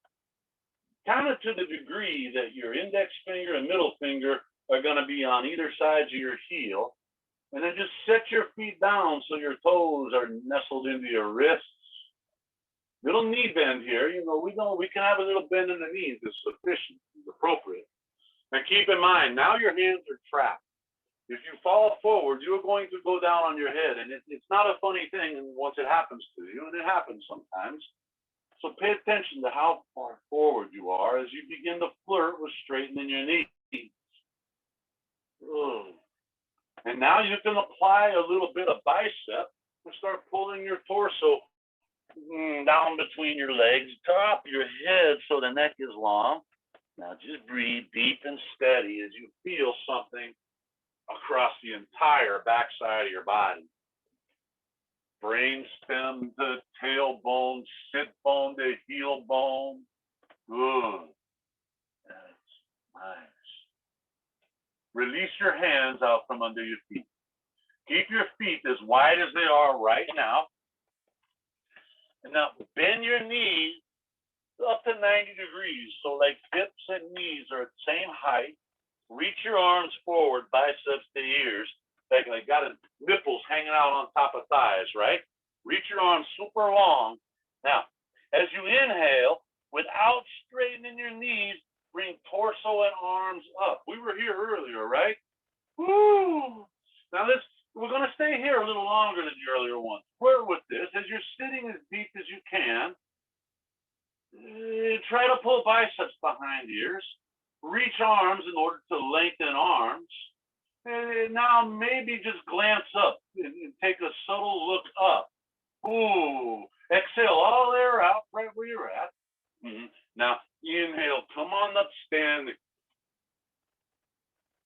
Kind of to the degree that your index finger and middle finger are going to be on either sides of your heel. And then just set your feet down so your toes are nestled into your wrists. Little knee bend here. We can have a little bend in the knees. It's sufficient, it's appropriate. And keep in mind, now your hands are trapped. If you fall forward, you're going to go down on your head. And it's not a funny thing once it happens to you, and it happens sometimes. So pay attention to how far forward you are as you begin to flirt with straightening your knees. And now you can apply a little bit of bicep and start pulling your torso down between your legs, top your head so the neck is long. Now just breathe deep and steady as you feel something across the entire backside of your body. Brain stem to tailbone, sit bone to heel bone. Good. That's nice. Release your hands out from under your feet. Keep your feet as wide as they are right now. And now bend your knees up to 90 degrees. So like hips and knees are at the same height. Reach your arms forward, biceps to ears. Like got nipples hanging out on top of thighs, right? Reach your arms super long. Now, as you inhale, without straightening your knees, bring torso and arms up. We were here earlier, right? Woo! Now we're going to stay here a little longer than the earlier one. Flirt with this as you're sitting as deep as you can. Try to pull biceps behind ears. Reach arms in order to lengthen arms. And now maybe just glance up and take a subtle look up. Ooh, exhale all air out right where you're at. Now inhale, come on up standing.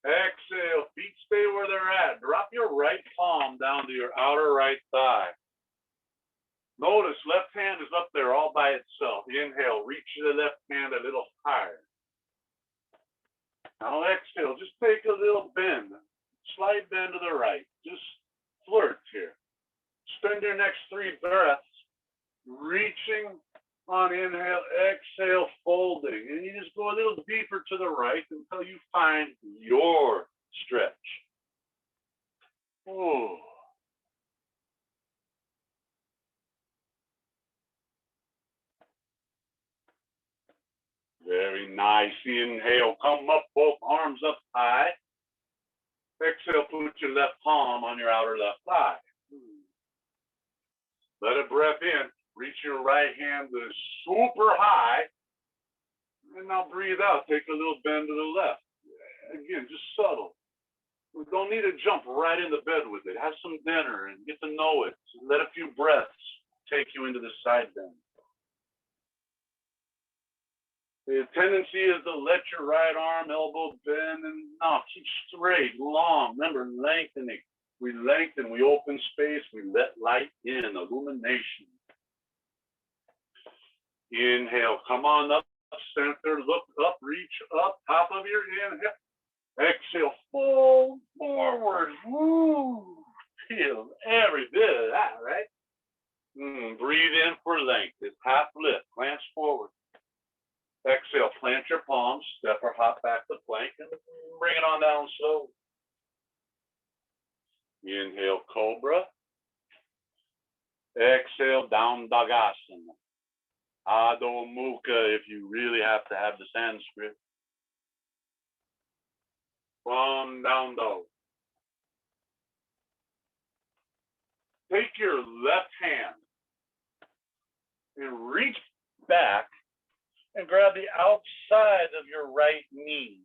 Exhale, feet stay where they're at. Drop your right palm down to your outer right thigh. Notice left hand is up there all by itself. Inhale, reach the left hand a little higher. Now exhale, just take a little bend, slight bend to the right. Just flirt here. Spend your next 3 breaths reaching on inhale, exhale, folding. And you just go a little deeper to the right until you find your stretch. Ooh. Very nice. Inhale, come up, both arms up high. Exhale, put your left palm on your outer left thigh. Let a breath in. Reach your right hand to super high. And now breathe out. Take a little bend to the left. Again, just subtle. We don't need to jump right into bed with it. Have some dinner and get to know it. Let a few breaths take you into the side bend. The tendency is to let your right arm, elbow bend, and no, keep straight, long. Remember, lengthening. We lengthen, we open space, we let light in, illumination. Inhale, come on up, center, look up, reach up, top of your inhale. Exhale, fold forward. Woo! Feel every bit of that, right? Breathe in for length. It's half lift. Glance forward. Exhale, plant your palms, step or hop back to plank, and bring it on down slow. Inhale, cobra. Exhale, down dagasana. Adho Mukha, if you really have to have the Sanskrit. From down dog. Take your left hand and reach back and grab the outside of your right knee.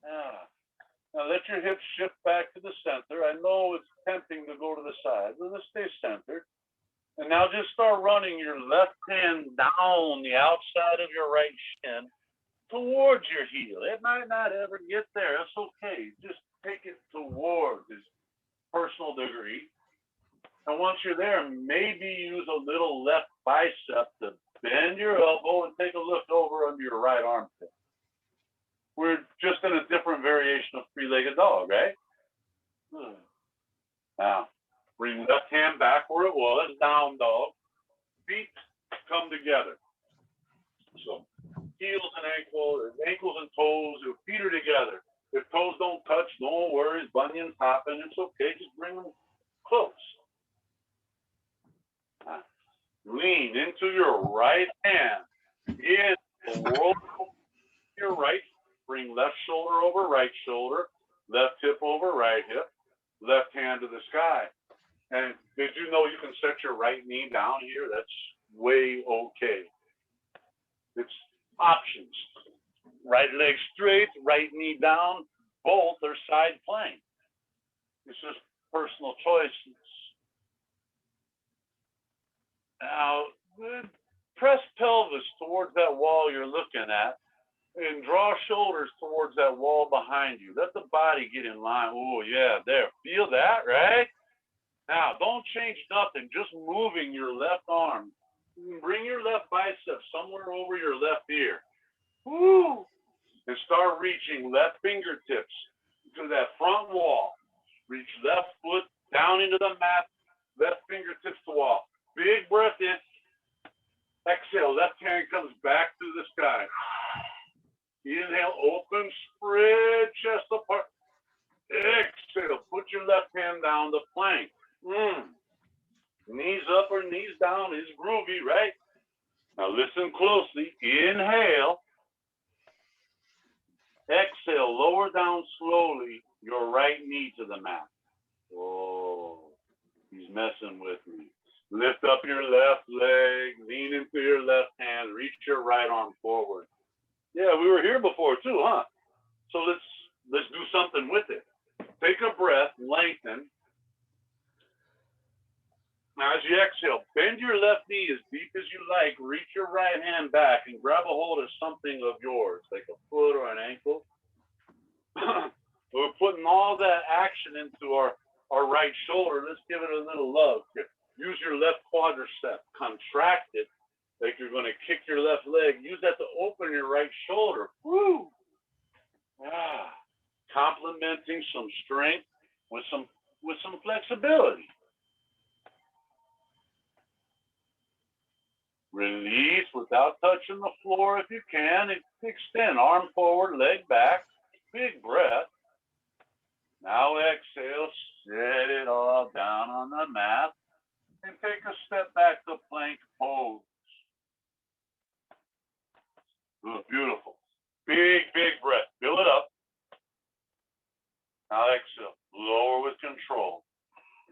Now let your hips shift back to the center. I know it's tempting to go to the side, but let's stay centered. And now just start running your left hand down the outside of your right shin towards your heel. It might not ever get there. It's okay. Just take it towards this personal degree. And once you're there, maybe use a little left bicep to bend your elbow and take a look over under your right armpit. We're just in a different variation of three-legged dog, right? Now, bring left hand back where it was, down dog. Feet come together. So heels and ankles and toes, your feet are together. If toes don't touch, no worries, bunions hopping, it's okay, just bring them close. Lean into your right hand. In roll your right, bring left shoulder over right shoulder, left hip over right hip, left hand to the sky. And did you know you can set your right knee down here? That's way okay. It's options. Right leg straight, right knee down, both are side plank. It's just personal choice. Now, press pelvis towards that wall you're looking at and draw shoulders towards that wall behind you. Let the body get in line. Oh, yeah, there. Feel that, right? Now, don't change nothing, just moving your left arm. Bring your left bicep somewhere over your left ear. Woo! And start reaching left fingertips to that front wall. Reach left foot down into the mat, left fingertips to wall. Big breath in. Exhale, left hand comes back to the sky. Inhale, open, spread chest apart. Exhale, put your left hand down the plank. Knees up or knees down is groovy, right? Now listen closely. Inhale. Exhale, lower down slowly your right knee to the mat. Oh, he's messing with me. Lift up your left leg, lean into your left hand, reach your right arm forward. Yeah, we were here before too, huh? So let's do something with it. Take a breath, lengthen. Now as you exhale, bend your left knee as deep as you like, reach your right hand back and grab a hold of something of yours, like a foot or an ankle. We're putting all that action into our right shoulder. Let's give it a little love. Use your left quadricep, contract it like you're going to kick your left leg. Use that to open your right shoulder. Woo! Complementing some strength with some flexibility. Release without touching the floor if you can. Extend, arm forward, leg back. Big breath. Now exhale, set it all down on the mat. And take a step back to plank pose. Good, beautiful. Big, big breath. Fill it up. Now exhale. Lower with control.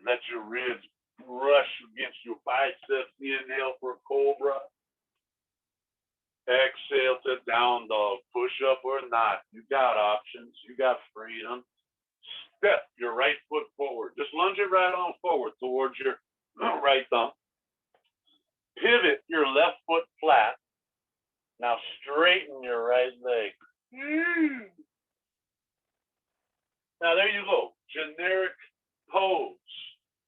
Let your ribs brush against your biceps. Inhale for cobra. Exhale to down dog. Push up or not. You got options. You got freedom. Step your right foot forward. Just lunge it right on forward towards your right thumb. Pivot your left foot flat. Now straighten your right leg. Now there you go. Generic pose.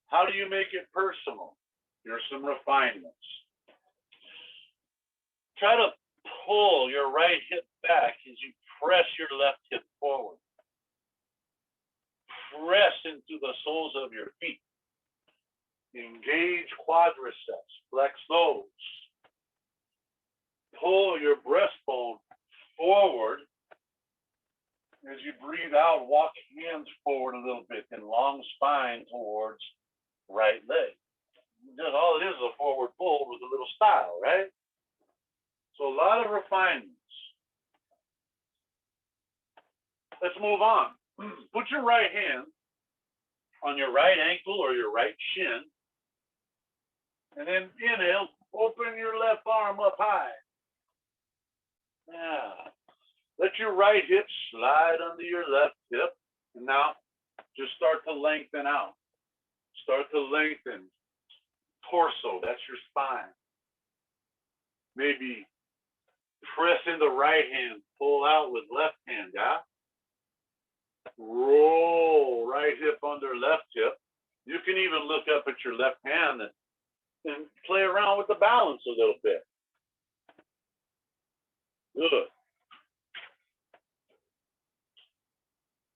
How do you make it personal? Here's some refinements. Try to pull your right hip back as you press your left hip forward. Press into the soles of your feet. Engage quadriceps. Flex those. Pull your breastbone forward. As you breathe out, walk hands forward a little bit and long spine towards right leg. Just all it is a forward fold with a little style, right? So a lot of refinements. Let's move on. Put your right hand on your right ankle or your right shin. And then inhale, open your left arm up high. Yeah. Let your right hip slide under your left hip. And now just start to lengthen out. Start to lengthen. Torso, that's your spine. Maybe press in the right hand, pull out with left hand, yeah? Roll right hip under left hip. You can even look up at your left hand and play around with the balance a little bit. Good.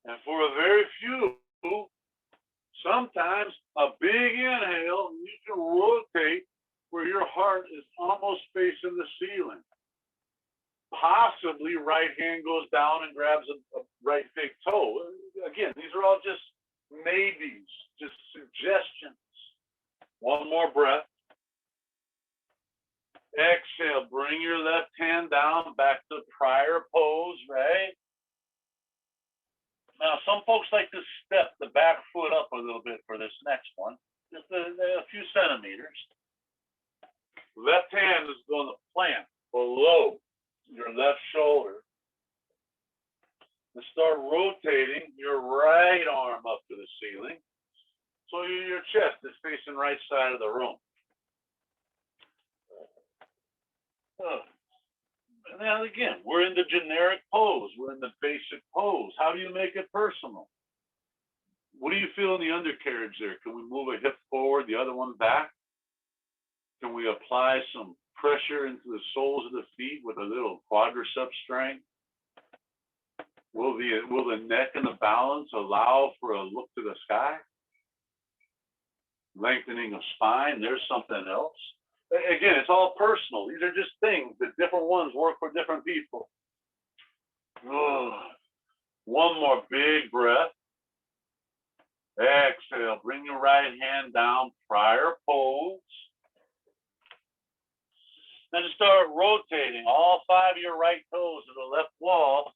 And for a very few, sometimes a big inhale, you can rotate where your heart is almost facing the ceiling. Possibly right hand goes down and grabs a right big toe. Again, these are all just maybes, just suggestions. One more breath. Exhale, bring your left hand down back to prior pose, right? Now, some folks like to step the back foot up a little bit for this next one, just a few centimeters. Left hand is going to plant below your left shoulder. And start rotating your right arm up to the ceiling. So your chest is facing right side of the room. And then again, we're in the generic pose. We're in the basic pose. How do you make it personal? What do you feel in the undercarriage there? Can we move a hip forward, the other one back? Can we apply some pressure into the soles of the feet with a little quadricep strength? Will the neck and the balance allow for a look to the sky? Lengthening of spine, there's something else. Again, it's all personal. These are just things that different ones work for different people. One more big breath. Exhale, bring your right hand down, prior pose. Then start rotating all 5 of your right toes to the left wall.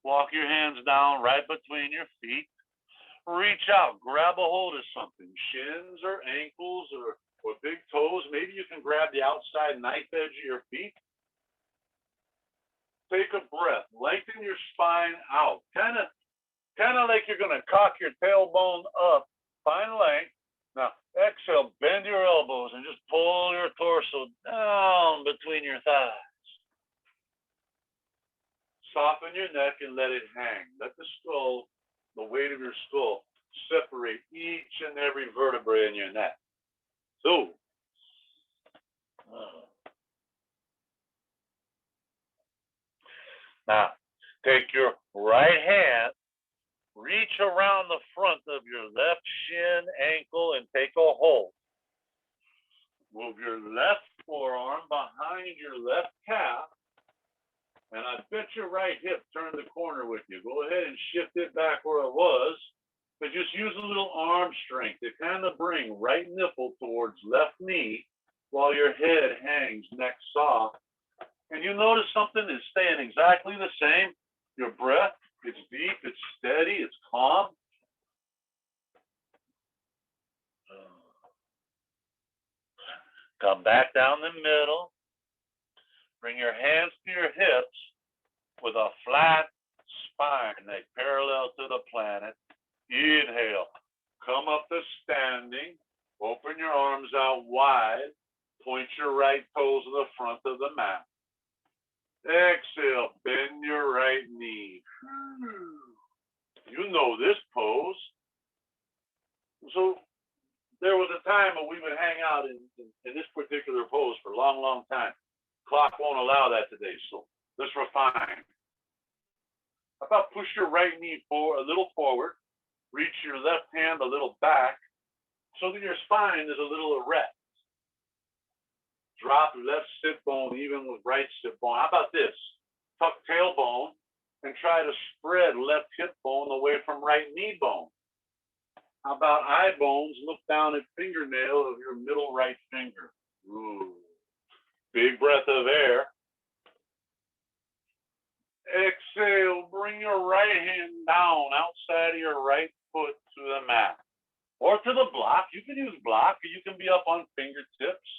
Walk your hands down right between your feet. Reach out, grab a hold of something, shins or ankles or big toes. Maybe you can grab the outside knife edge of your feet. Take a breath, lengthen your spine out. Kind of like you're going to cock your tailbone up, find length. Now, exhale, bend your elbows and just pull your torso down between your thighs. Soften your neck and let it hang. Let the skull, the weight of your skull, separate each and every vertebrae in your neck. So, now, take your right hand, reach around the front of your left shin, ankle, and take a hold. Move your left forearm behind your left calf, and I bet your right hip turned the corner with you. Go ahead and shift it back where it was, but just use a little arm strength to kind of bring right nipple towards left knee while your head hangs neck soft and you notice something is staying exactly the same, your breath, it's deep, it's steady, it's calm. Come back down the middle. Bring your hands to your hips with a flat spine, like parallel to the planet. Inhale. Come up to standing. Open your arms out wide. Point your right toes to the front of the mat. Exhale. Bend your right knee. You know this pose. So there was a time when we would hang out in this particular pose for a long, long time. Clock won't allow that today, so let's refine. How about push your right knee a little forward, reach your left hand a little back, so that your spine is a little erect. Drop left sit bone even with right sit bone. How about this? Tuck tailbone and try to spread left hip bone away from right knee bone. How about eye bones? Look down at fingernail of your middle right finger. Ooh. Big breath of air. Exhale, bring your right hand down outside of your right foot to the mat. Or to the block. You can use block, or you can be up on fingertips.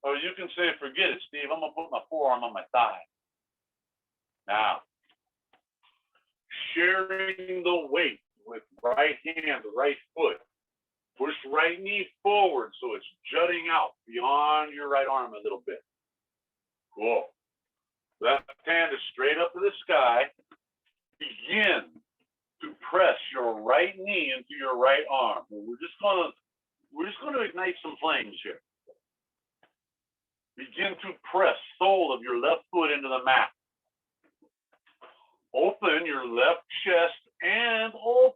Or you can say, forget it, Steve, I'm going to put my forearm on my thigh. Now, sharing the weight with right hand, right foot. Push right knee forward so it's jutting out beyond your right arm a little bit. Cool. Left hand is straight up to the sky. Begin to press your right knee into your right arm. We're just gonna ignite some flames here. Begin to press sole of your left foot into the mat. Open your left chest and roll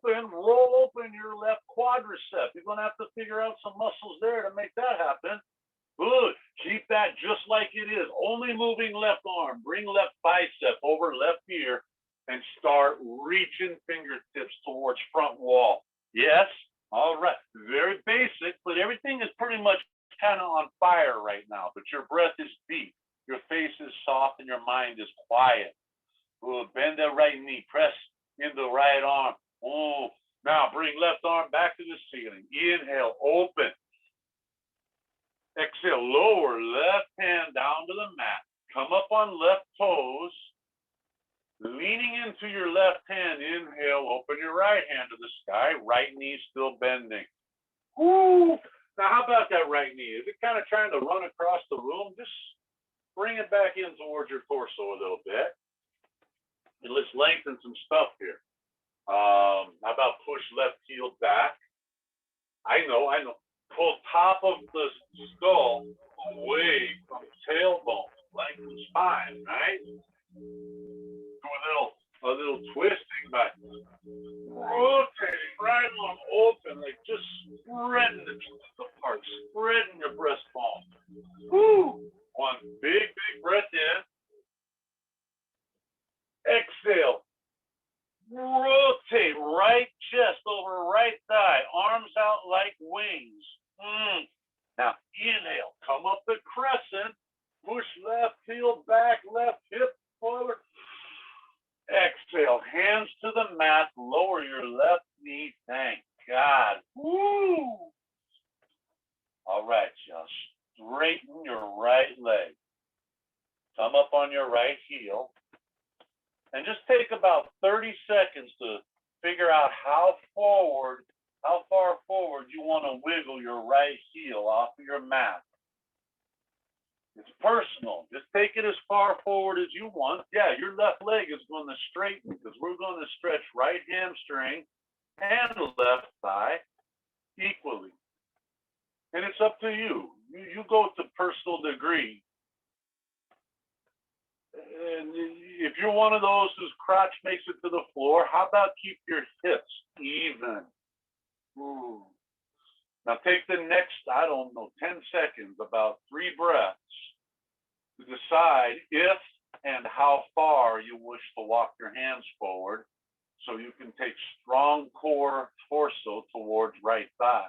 open your left quadricep. You're gonna have to figure out some muscles there to make that happen. Good. Keep that just like it is. Only moving left arm. Bring left bicep over left ear and start reaching fingertips towards front wall. Yes? All right. Very basic, but everything is pretty much kind of on fire right now. But your breath is deep. Your face is soft and your mind is quiet. Good. Bend that right knee. Press in the right arm. Oh. Now bring left arm back to the ceiling. Inhale. Open. Exhale, lower left hand down to the mat. Come up on left toes. Leaning into your left hand, inhale, open your right hand to the sky. Right knee still bending. Woo! Now, how about that right knee? Is it kind of trying to run across the room? Just bring it back in towards your torso a little bit. And let's lengthen some stuff here. How about push left heel back? I know. Pull top of the skull away from tailbone, like the spine, right? Do a little twisting by rotating right arm open, like just spreading the part, spreading your breastbone. Woo! One big breath in. Exhale. Rotate right chest over right thigh, arms out like wings. Now inhale, come up the crescent, push left heel back, left hip forward. Exhale, hands to the mat, lower your left knee, thank God. Woo! All right, just straighten your right leg. Come up on your right heel. And just take about 30 seconds to figure out how far forward you want to wiggle your right heel off of your mat. It's personal. Just take it as far forward as you want. Yeah, your left leg is going to straighten because we're going to stretch right hamstring and left thigh equally. And it's up to you. You go to personal degree. And if you're one of those whose crotch makes it to the floor, how about keep your hips even? Ooh. Now take the next, 10 seconds, about 3 breaths to decide if and how far you wish to walk your hands forward so you can take strong core torso towards right thigh.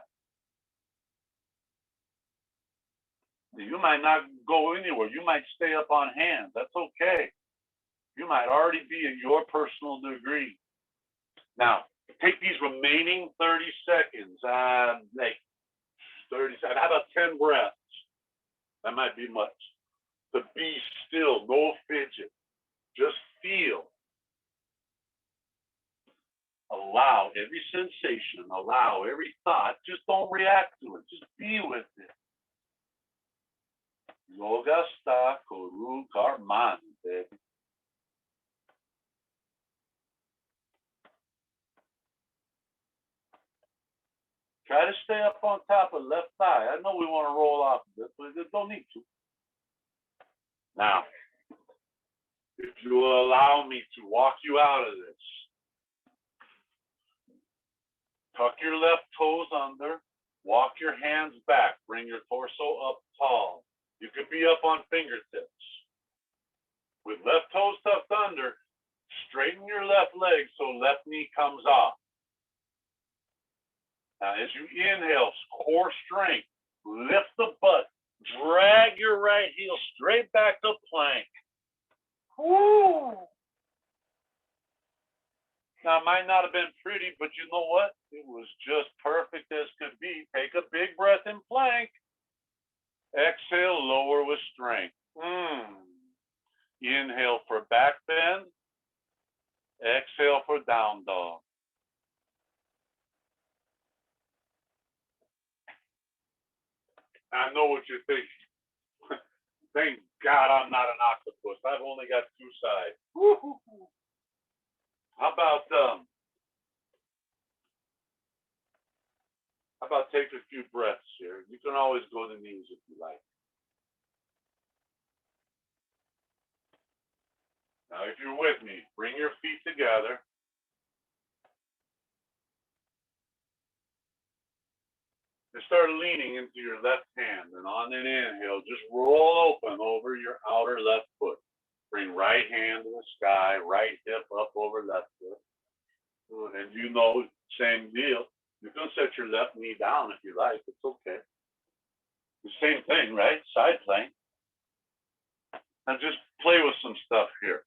You might not go anywhere. You might stay up on hands. That's okay. You might already be at your personal degree. Now, take these remaining 30 seconds, like 30 seconds. How about 10 breaths? That might be much. To be still, no fidget. Just feel. Allow every sensation, allow every thought. Just don't react to it. Just be with it. Yoga sta kuru karman, baby. Try to stay up on top of left thigh. I know we want to roll off of it, but don't need to. Now, if you will allow me to walk you out of this, tuck your left toes under, walk your hands back, bring your torso up tall. You could be up on fingertips. With left toes tucked under, straighten your left leg so left knee comes off. Now, as you inhale, core strength, lift the butt, drag your right heel straight back to plank. Woo! Now, it might not have been pretty, but you know what? It was just perfect as could be. Take a big breath in plank. Exhale, lower with strength. Inhale for back bend. Exhale for down dog. I know what you're thinking. Thank God I'm not an octopus. I've only got two sides. Woo-hoo-hoo. How about take a few breaths here? You can always go to the knees if you like. Now, if you're with me, bring your feet together. And start leaning into your left hand, and on an inhale, just roll open over your outer left foot. Bring right hand to the sky, right hip up over left foot. And you know, same deal. You can set your left knee down if you like. It's okay. The same thing, right? Side plank. And just play with some stuff here.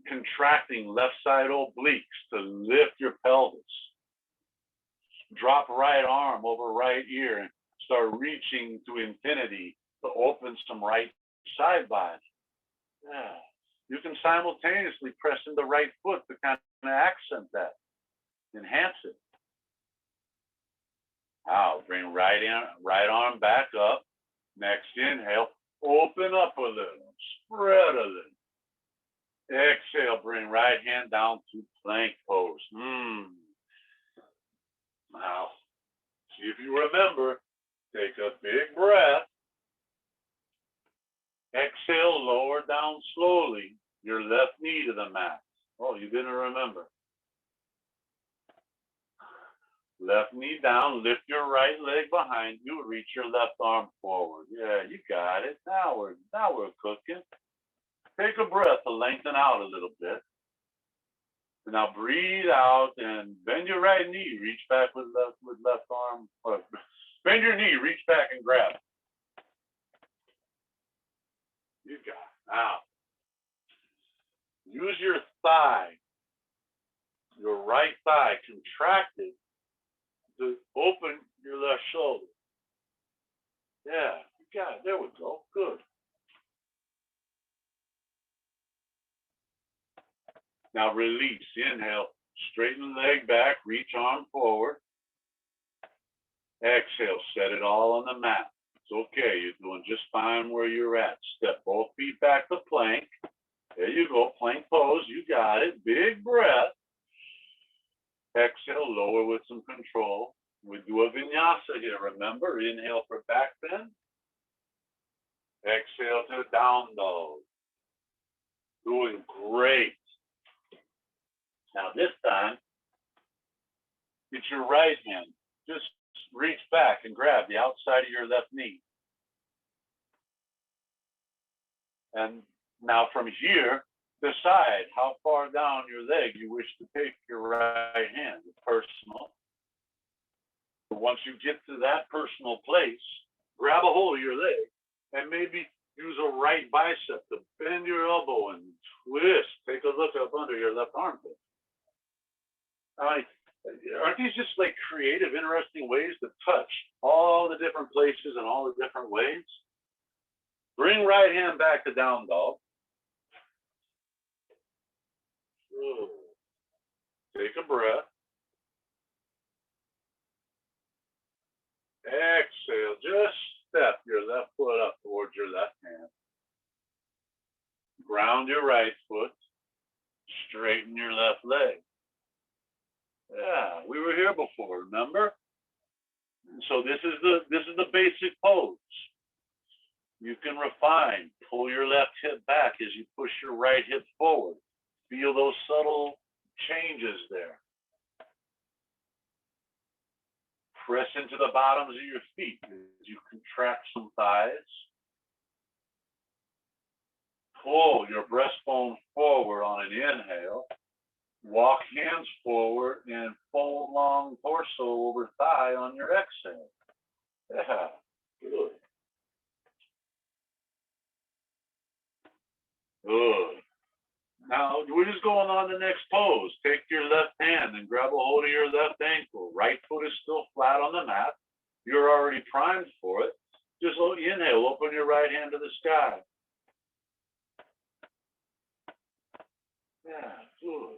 Contracting left side obliques to lift your pelvis. Drop right arm over right ear and start reaching to infinity to open some right side body. Yeah. You can simultaneously press in the right foot to kind of accent that, enhance it. Now, bring right arm back up. Next inhale, open up a little, spread a little. Exhale, bring right hand down to plank pose. Now, see if you remember, take a big breath. Exhale, lower down slowly your left knee to the mat. Oh, you didn't remember. Left knee down, lift your right leg behind you, reach your left arm forward. Yeah, you got it. Now we're cooking. Take a breath to lengthen out a little bit. Now breathe out and bend your right knee. Reach back with left arm. Bend your knee. Reach back and grab. You got it. Now, use your thigh, your right thigh contracted to open your left shoulder. Yeah, you got it. There we go. Good. Now release. Inhale. Straighten leg back. Reach arm forward. Exhale. Set it all on the mat. It's okay. You're doing just fine where you're at. Step both feet back to plank. There you go. Plank pose. You got it. Big breath. Exhale. Lower with some control. We do a vinyasa here. Remember, inhale for back bend. Exhale to down dog. Doing great. Now this time, get your right hand. Just reach back and grab the outside of your left knee. And now from here, decide how far down your leg you wish to take your right hand. It's personal. But once you get to that personal place, grab a hold of your leg And maybe use a right bicep to bend your elbow and twist. Take a look up under your left armpit. Aren't these just like creative, interesting ways to touch all the different places and all the different ways? Bring right hand back to down dog. Take a breath. Exhale. Just step your left foot up towards your left hand. Ground your right foot. Straighten your left leg. Yeah, we were here before, remember? So this is the basic pose. You can refine. Pull your left hip back as you push your right hip forward. Feel those subtle changes there. Press into the bottoms of your feet as you contract some thighs. Pull your breastbone forward on an inhale. Walk hands forward and fold long torso over thigh on your exhale. Yeah, good. Good. Now, we're just going on the next pose. Take your left hand and grab a hold of your left ankle. Right foot is still flat on the mat. You're already primed for it. Just inhale, open your right hand to the sky. Yeah, good.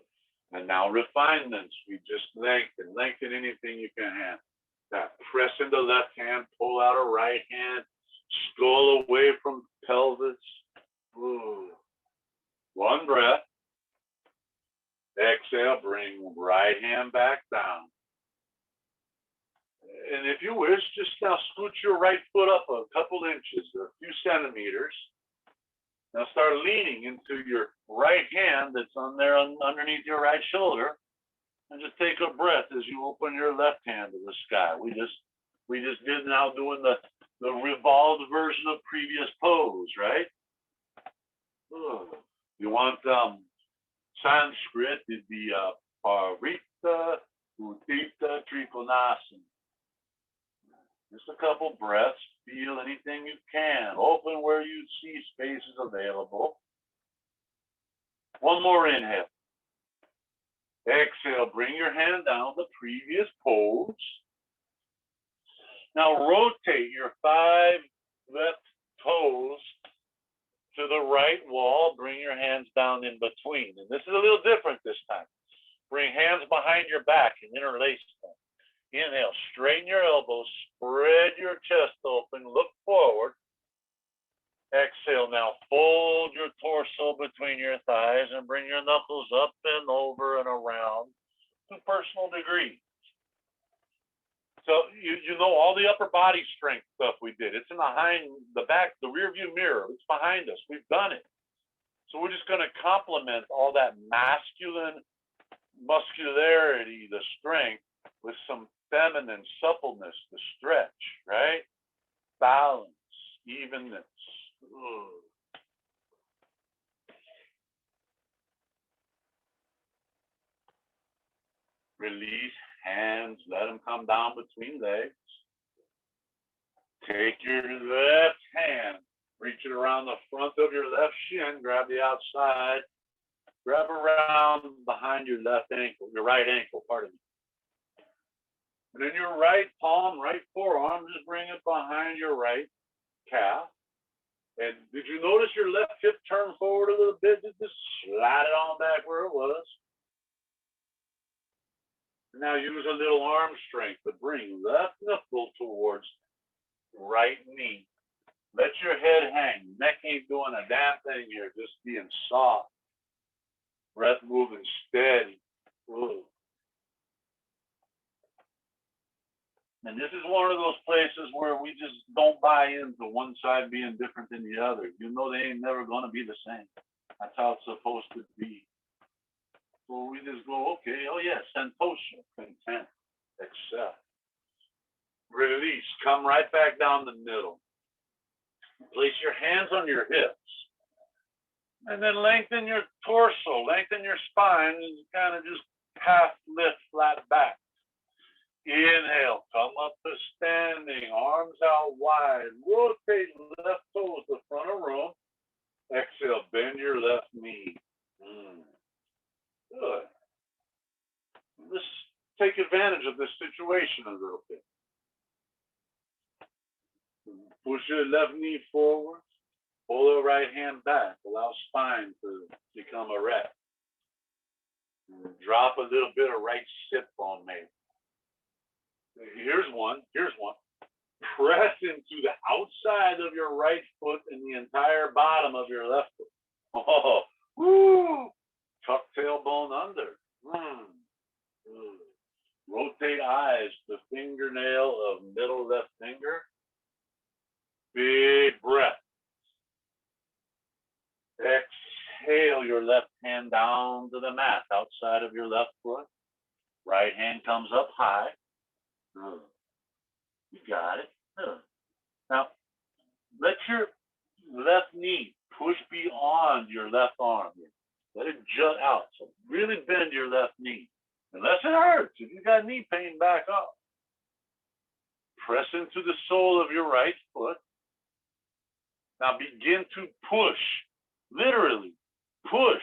And now refinements. We just lengthen anything you can handle. That press into left hand, pull out a right hand, skull away from pelvis. Ooh. One breath. Exhale, bring right hand back down. And if you wish, just now scoot your right foot up a couple inches, or a few centimeters. Now start leaning into your right hand that's on there underneath your right shoulder, and just take a breath as you open your left hand to the sky. We just did now doing the revolved version of previous pose, right? You want Sanskrit, it'd be Parita Utthita Trikonasana. Just a couple breaths. Feel anything you can. Open where you see spaces available. One more inhale. Exhale, bring your hand down, the previous pose. Now rotate your 5 left toes to the right wall. Bring your hands down in between. And this is a little different this time. Bring hands behind your back and interlace them. Inhale, straighten your elbows, spread your chest open, look forward. Exhale, now fold your torso between your thighs and bring your knuckles up and over and around to personal degrees. So you know all the upper body strength stuff we did. It's in the back, the rear view mirror. It's behind us. We've done it. So we're just going to complement all that masculine muscularity, the strength, with some feminine suppleness, the stretch, right? Balance, evenness. Release hands, let them come down between legs. Take your left hand, reach it around the front of your left shin, grab the outside, grab around behind your left ankle, your right ankle, pardon me. And then your right palm, right forearm, just bring it behind your right calf. And did you notice your left hip turn forward a little bit? Just slide it on back where it was. Now use a little arm strength to bring left knuckle towards right knee. Let your head hang. Neck ain't doing a damn thing here, just being soft. Breath moving steady. Ooh. And this is one of those places where we just don't buy into one side being different than the other. You know they ain't never going to be the same. That's how it's supposed to be. So we just go, okay, oh yeah, santosha, content, accept. Release, come right back down the middle. Place your hands on your hips. And then lengthen your torso, lengthen your spine, and kind of just half lift flat back. Inhale, come up to standing, arms out wide. Rotate left toes to front of room. Exhale, bend your left knee. Good. Let's take advantage of this situation a little bit. Push your left knee forward. Pull the right hand back. Allow spine to become erect. Drop a little bit of right sit bone maybe. Here's one. Press into the outside of your right foot and the entire bottom of your left foot. Oh, woo! Tuck tailbone under. Rotate eyes to fingernail of middle left finger. Big breath. Exhale your left hand down to the mat outside of your left foot. Right hand comes up high. You got it. Now, let your left knee push beyond your left arm. Let it jut out. So really bend your left knee. Unless it hurts. If you got knee pain, back up. Press into the sole of your right foot. Now begin to push, literally push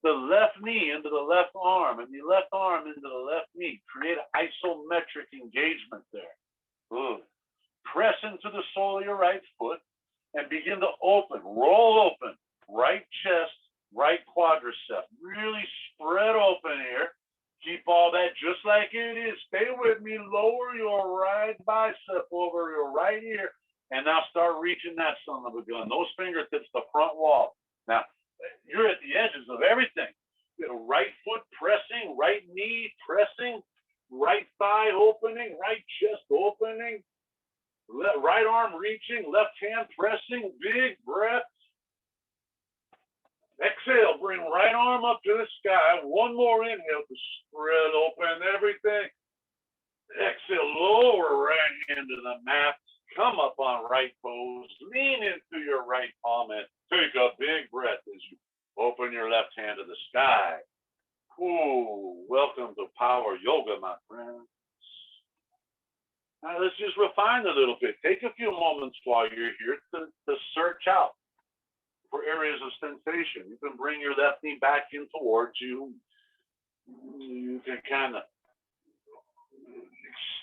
the left knee into the left arm and the left arm into the left knee. Create an isometric engagement there. Good. Press into the sole of your right foot and begin to open, roll open, right chest, right quadricep. Really spread open here. Keep all that just like it is. Stay with me. Lower your right bicep over your right ear. And now start reaching that son of a gun. Those fingertips, the front wall. Now, you're at the edges of everything. Right foot pressing, right knee pressing, right thigh opening, right chest opening, right arm reaching, left hand pressing, big breath. Exhale, bring right arm up to the sky. One more inhale to spread open everything. Exhale, lower right hand to the mat. Come up on right toes. Lean into your right palm and take a big breath as you open your left hand to the sky. Ooh, welcome to Power Yoga, my friends. Now let's just refine a little bit. Take a few moments while you're here to search out for areas of sensation. You can bring your left knee back in towards you. You can kind of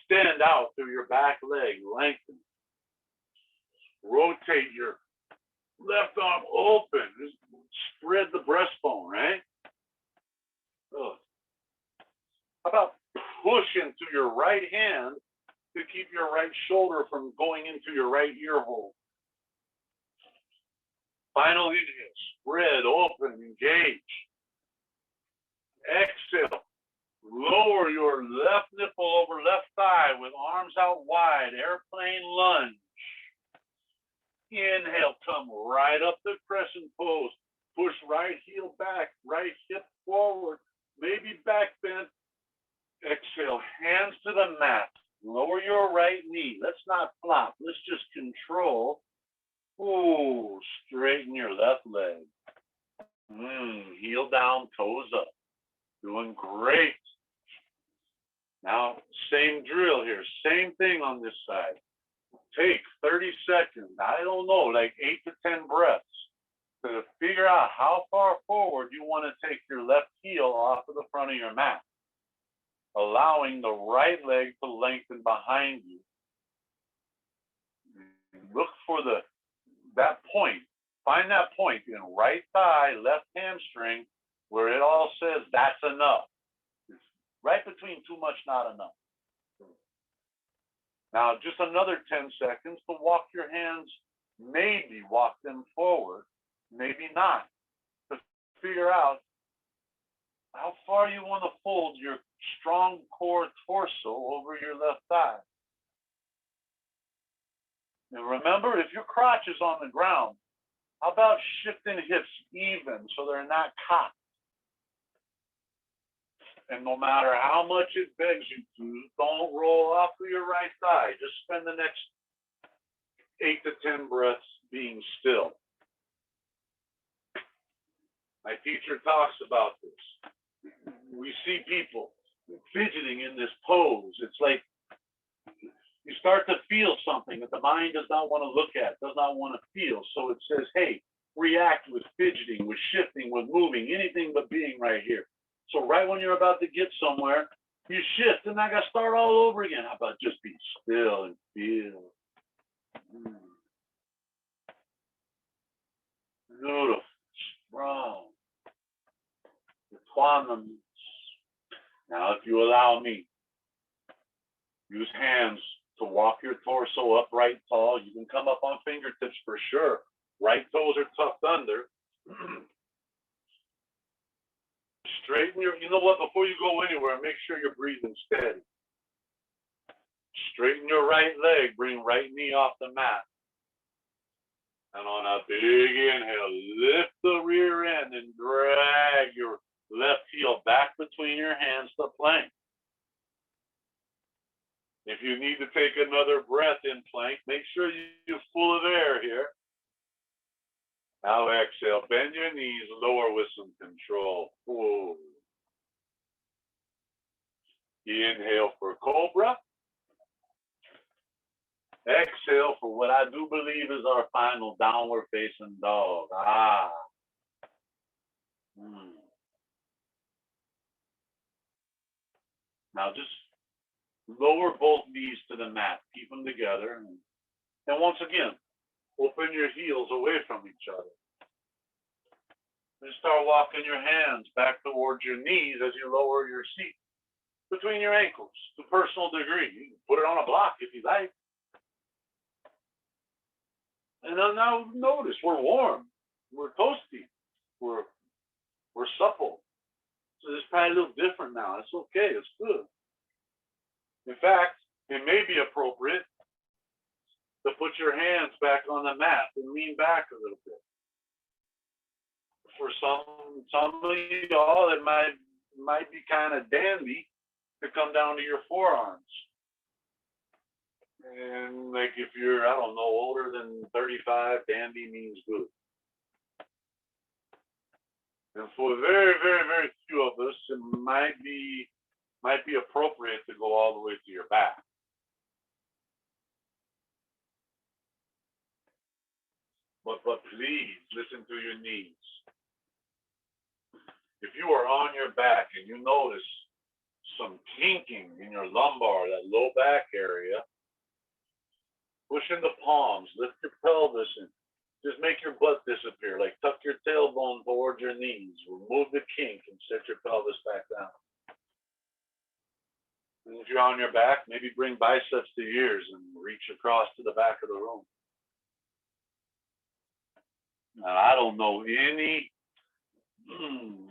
extend out through your back leg, lengthen. Rotate your left arm open. Just spread the breastbone, right? Good. How about push into your right hand to keep your right shoulder from going into your right ear hole? Final inhale, spread, open, engage. Exhale, lower your left nipple over left thigh with arms out wide, airplane lunge. Inhale, come right up to crescent pose. Push right heel back, right hip forward, maybe back bend. Exhale, hands to the mat. Lower your right knee. Let's not flop. Let's just control. Ooh, straighten your left leg. Heel down, toes up. Doing great. Now, same drill here. Same thing on this side. Take 30 seconds. I don't know, like 8 to 10 breaths to figure out how far forward you want to take your left heel off of the front of your mat, allowing the right leg to lengthen behind you. Look for that point. Find that point in right thigh, left hamstring, where it all says that's enough. It's right between too much, not enough. Now, just another 10 seconds to walk your hands, maybe walk them forward, maybe not, to figure out how far you want to fold your strong core torso over your left thigh. And remember, if your crotch is on the ground, how about shifting hips even so they're not cocked? And no matter how much it begs you to, don't roll off of your right thigh. Just spend the next 8 to 10 breaths being still. My teacher talks about this. We see people fidgeting in this pose. It's like you start to feel something that the mind does not want to look at, does not want to feel. So it says, hey, react with fidgeting, with shifting, with moving, anything but being right here. So right when you're about to get somewhere, you shift and I got to start all over again. How about just be still and feel? Beautiful, strong. The quantum. Now, if you allow me, use hands to walk your torso upright tall. You can come up on fingertips for sure. Right toes are tucked under. Straighten your, you know what, before you go anywhere, make sure you're breathing steady. Straighten your right leg, bring right knee off the mat. And on a big inhale, lift the rear end and drag your left heel back between your hands to plank. If you need to take another breath in plank, make sure you're full of air here. Now exhale, bend your knees, lower with some control. Whoa. Inhale for cobra. Exhale for what I do believe is our final downward facing dog. Now just lower both knees to the mat. Keep them together. And once again, open your heels away from each other. And start walking your hands back towards your knees as you lower your seat between your ankles to personal degree. You can put it on a block if you like. And now notice we're warm, we're toasty, we're supple. So this is probably a little different now. It's okay, it's good. In fact, it may be appropriate to put your hands back on the mat and lean back a little bit. For some of y'all, it might be kind of dandy to come down to your forearms. And like if you're, I don't know, older than 35, dandy means good. And for very, very, very few of us, it might be appropriate to go all the way to your back. But please listen to your knees. If you are on your back and you notice some kinking in your lumbar, that low back area, push in the palms, lift your pelvis, and just make your butt disappear. Like tuck your tailbone towards your knees, remove the kink, and set your pelvis back down. And if you're on your back, maybe bring biceps to ears and reach across to the back of the room. Now, I don't know any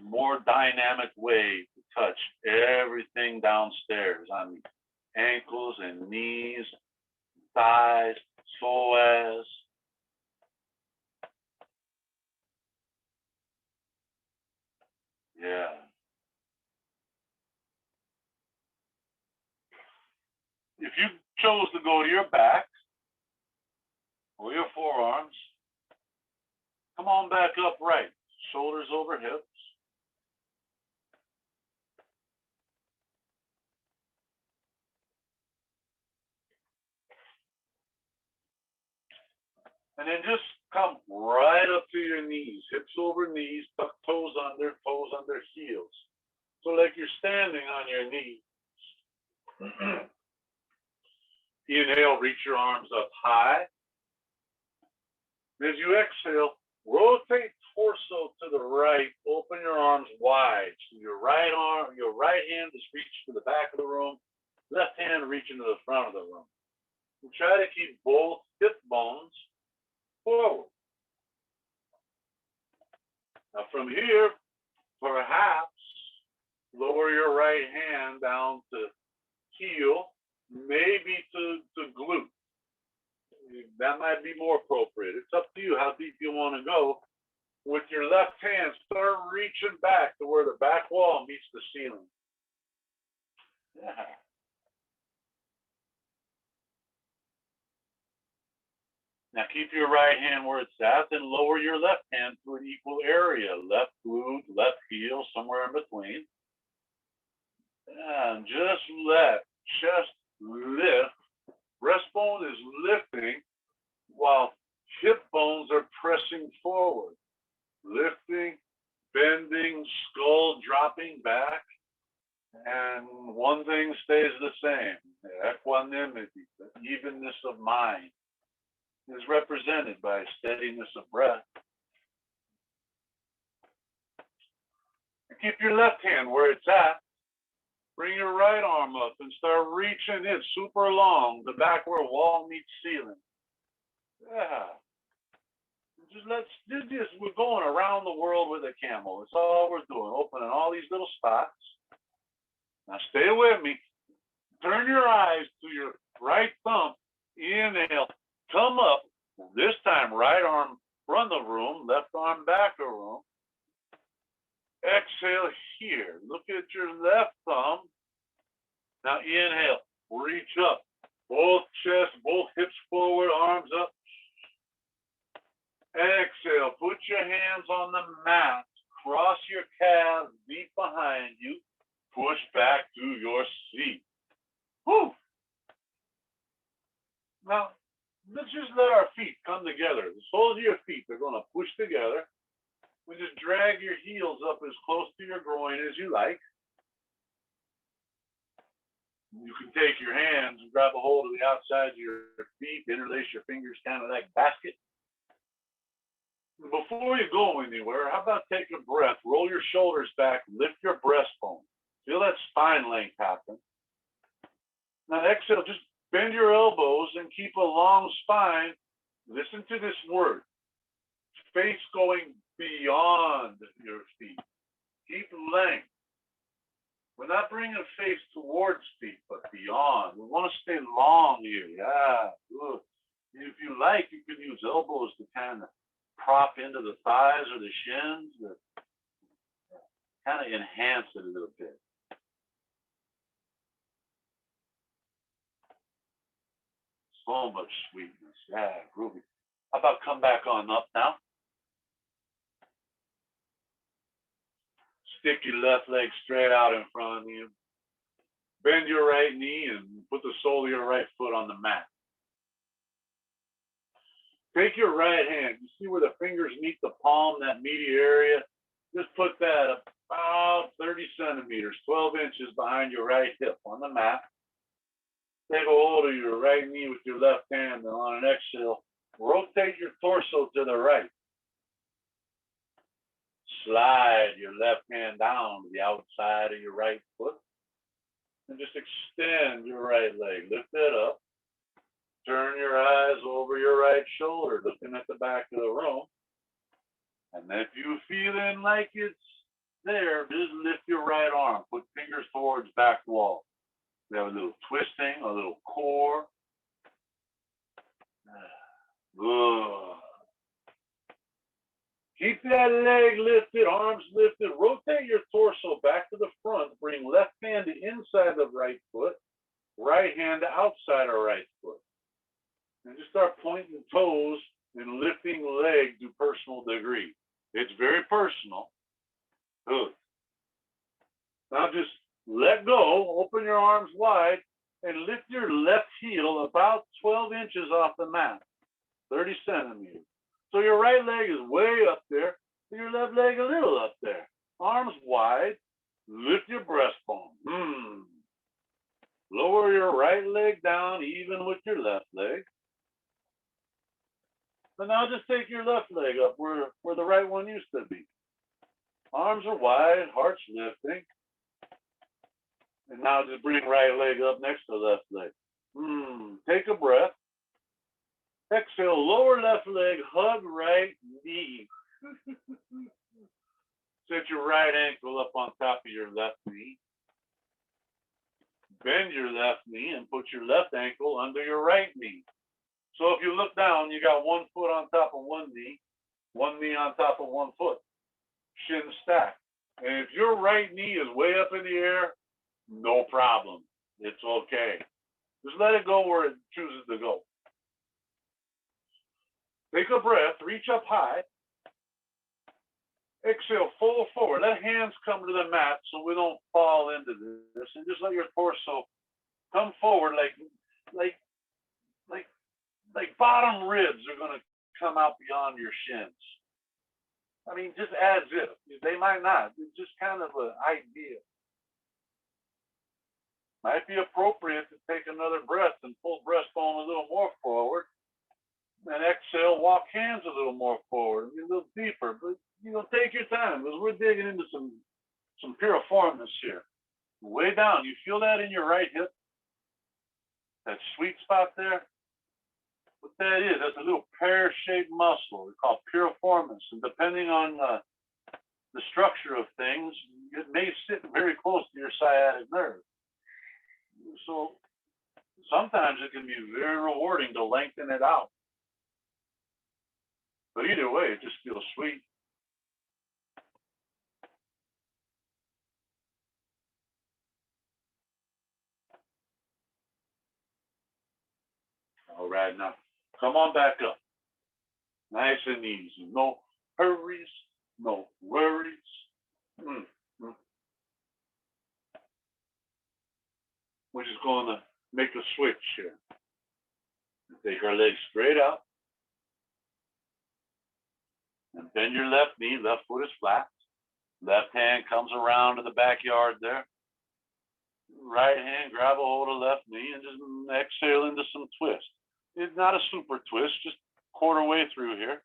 more dynamic way to touch everything downstairs. I mean, ankles and knees, thighs, psoas. Yeah. If you chose to go to your back or your forearms, come on back upright, shoulders over hips. And then just come right up to your knees, hips over knees, tuck toes under heels. So like you're standing on your knees. Inhale, reach your arms up high. As you exhale, rotate torso to the right, open your arms wide. So your right hand is reached to the back of the room, left hand reaching to the front of the room. And try to keep both hip bones forward. Now from here, perhaps lower your right hand down to heel, maybe to glute. That might be more appropriate. It's up to you how deep you want to go. With your left hand, start reaching back to where the back wall meets the ceiling. Yeah. Now keep your right hand where it's at and lower your left hand to an equal area. Left glute, left heel, somewhere in between. And just let chest lift Breastbone is lifting while hip bones are pressing forward. Lifting, bending, skull dropping back. And one thing stays the same. Equanimity, the evenness of mind, is represented by steadiness of breath. Keep your left hand where it's at. Bring your right arm up and start reaching it super long, the back where wall meets ceiling. Yeah. We're going around the world with a camel. That's all we're doing, opening all these little spots. Now stay with me. Turn your eyes to your right thumb. Inhale, come up. This time, right arm front of the room, left arm back of the room. Exhale here. Look at your left thumb. Now inhale, reach up. Both chest, both hips forward, arms up. Exhale, put your hands on the mat. Cross your calves deep behind you. Push back to your seat. Whew. Now, let's just let our feet come together. The soles of your feet are going to push together. We just drag your heels up as close to your groin as you like. You can take your hands and grab a hold of the outside of your feet, interlace your fingers kind of like basket. Before you go anywhere, how about take a breath, roll your shoulders back, lift your breastbone. Feel that spine length happen. Now exhale, just bend your elbows and keep a long spine. Listen to this word. Face going beyond your feet. Keep length. We're not bringing face towards feet, but beyond. We want to stay long here. Yeah, good. If you like, you can use elbows to kind of prop into the thighs or the shins to kind of enhance it a little bit. So much sweetness. Yeah, groovy. How about come back on up now? Stick your left leg straight out in front of you. Bend your right knee and put the sole of your right foot on the mat. Take your right hand. You see where the fingers meet the palm, that meaty area? Just put that about 30 centimeters, 12 inches behind your right hip on the mat. Take a hold of your right knee with your left hand, and on an exhale, rotate your torso to the right. Slide your left hand down to the outside of your right foot. And just extend your right leg. Lift it up. Turn your eyes over your right shoulder, looking at the back of the room. And if you're feeling like it's there, just lift your right arm. Put fingers towards back wall. We have a little twisting, a little core. Good. Keep that leg lifted, arms lifted. Rotate your torso back to the front. Bring left hand to inside the right foot. Right hand to outside of right foot. And just start pointing toes and lifting leg to personal degree. It's very personal. Good. Now just let go, open your arms wide, and lift your left heel about 12 inches off the mat, 30 centimeters. So your right leg is way up there, and your left leg a little up there. Arms wide, lift your breastbone. Lower your right leg down even with your left leg. But now just take your left leg up where the right one used to be. Arms are wide, heart's lifting. And now just bring right leg up next to left leg. Take a breath. Exhale, lower left leg, hug right knee. Set your right ankle up on top of your left knee. Bend your left knee and put your left ankle under your right knee. So if you look down, you got one foot on top of one knee on top of one foot. Shin stack. And if your right knee is way up in the air, no problem. It's okay. Just let it go where it chooses to go. Take a breath, reach up high. Exhale, fold forward. Let hands come to the mat so we don't fall into this. And just let your torso come forward like like bottom ribs are gonna come out beyond your shins. I mean, just as if. They might not. It's just kind of an idea. Might be appropriate to take another breath and pull breastbone a little more forward. And exhale, walk hands a little more forward, a little deeper. But take your time because we're digging into some piriformis here. Way down. You feel that in your right hip? That sweet spot there? What that is, that's a little pear-shaped muscle. We call piriformis. And depending on the structure of things, it may sit very close to your sciatic nerve. So sometimes it can be very rewarding to lengthen it out. But either way, it just feels sweet. All right, now come on back up. Nice and easy. No hurries, no worries. We're just going to make a switch here. Take our legs straight out. And bend your left knee, left foot is flat. Left hand comes around to the backyard there. Right hand, grab a hold of left knee and just exhale into some twist. It's not a super twist, just quarter way through here.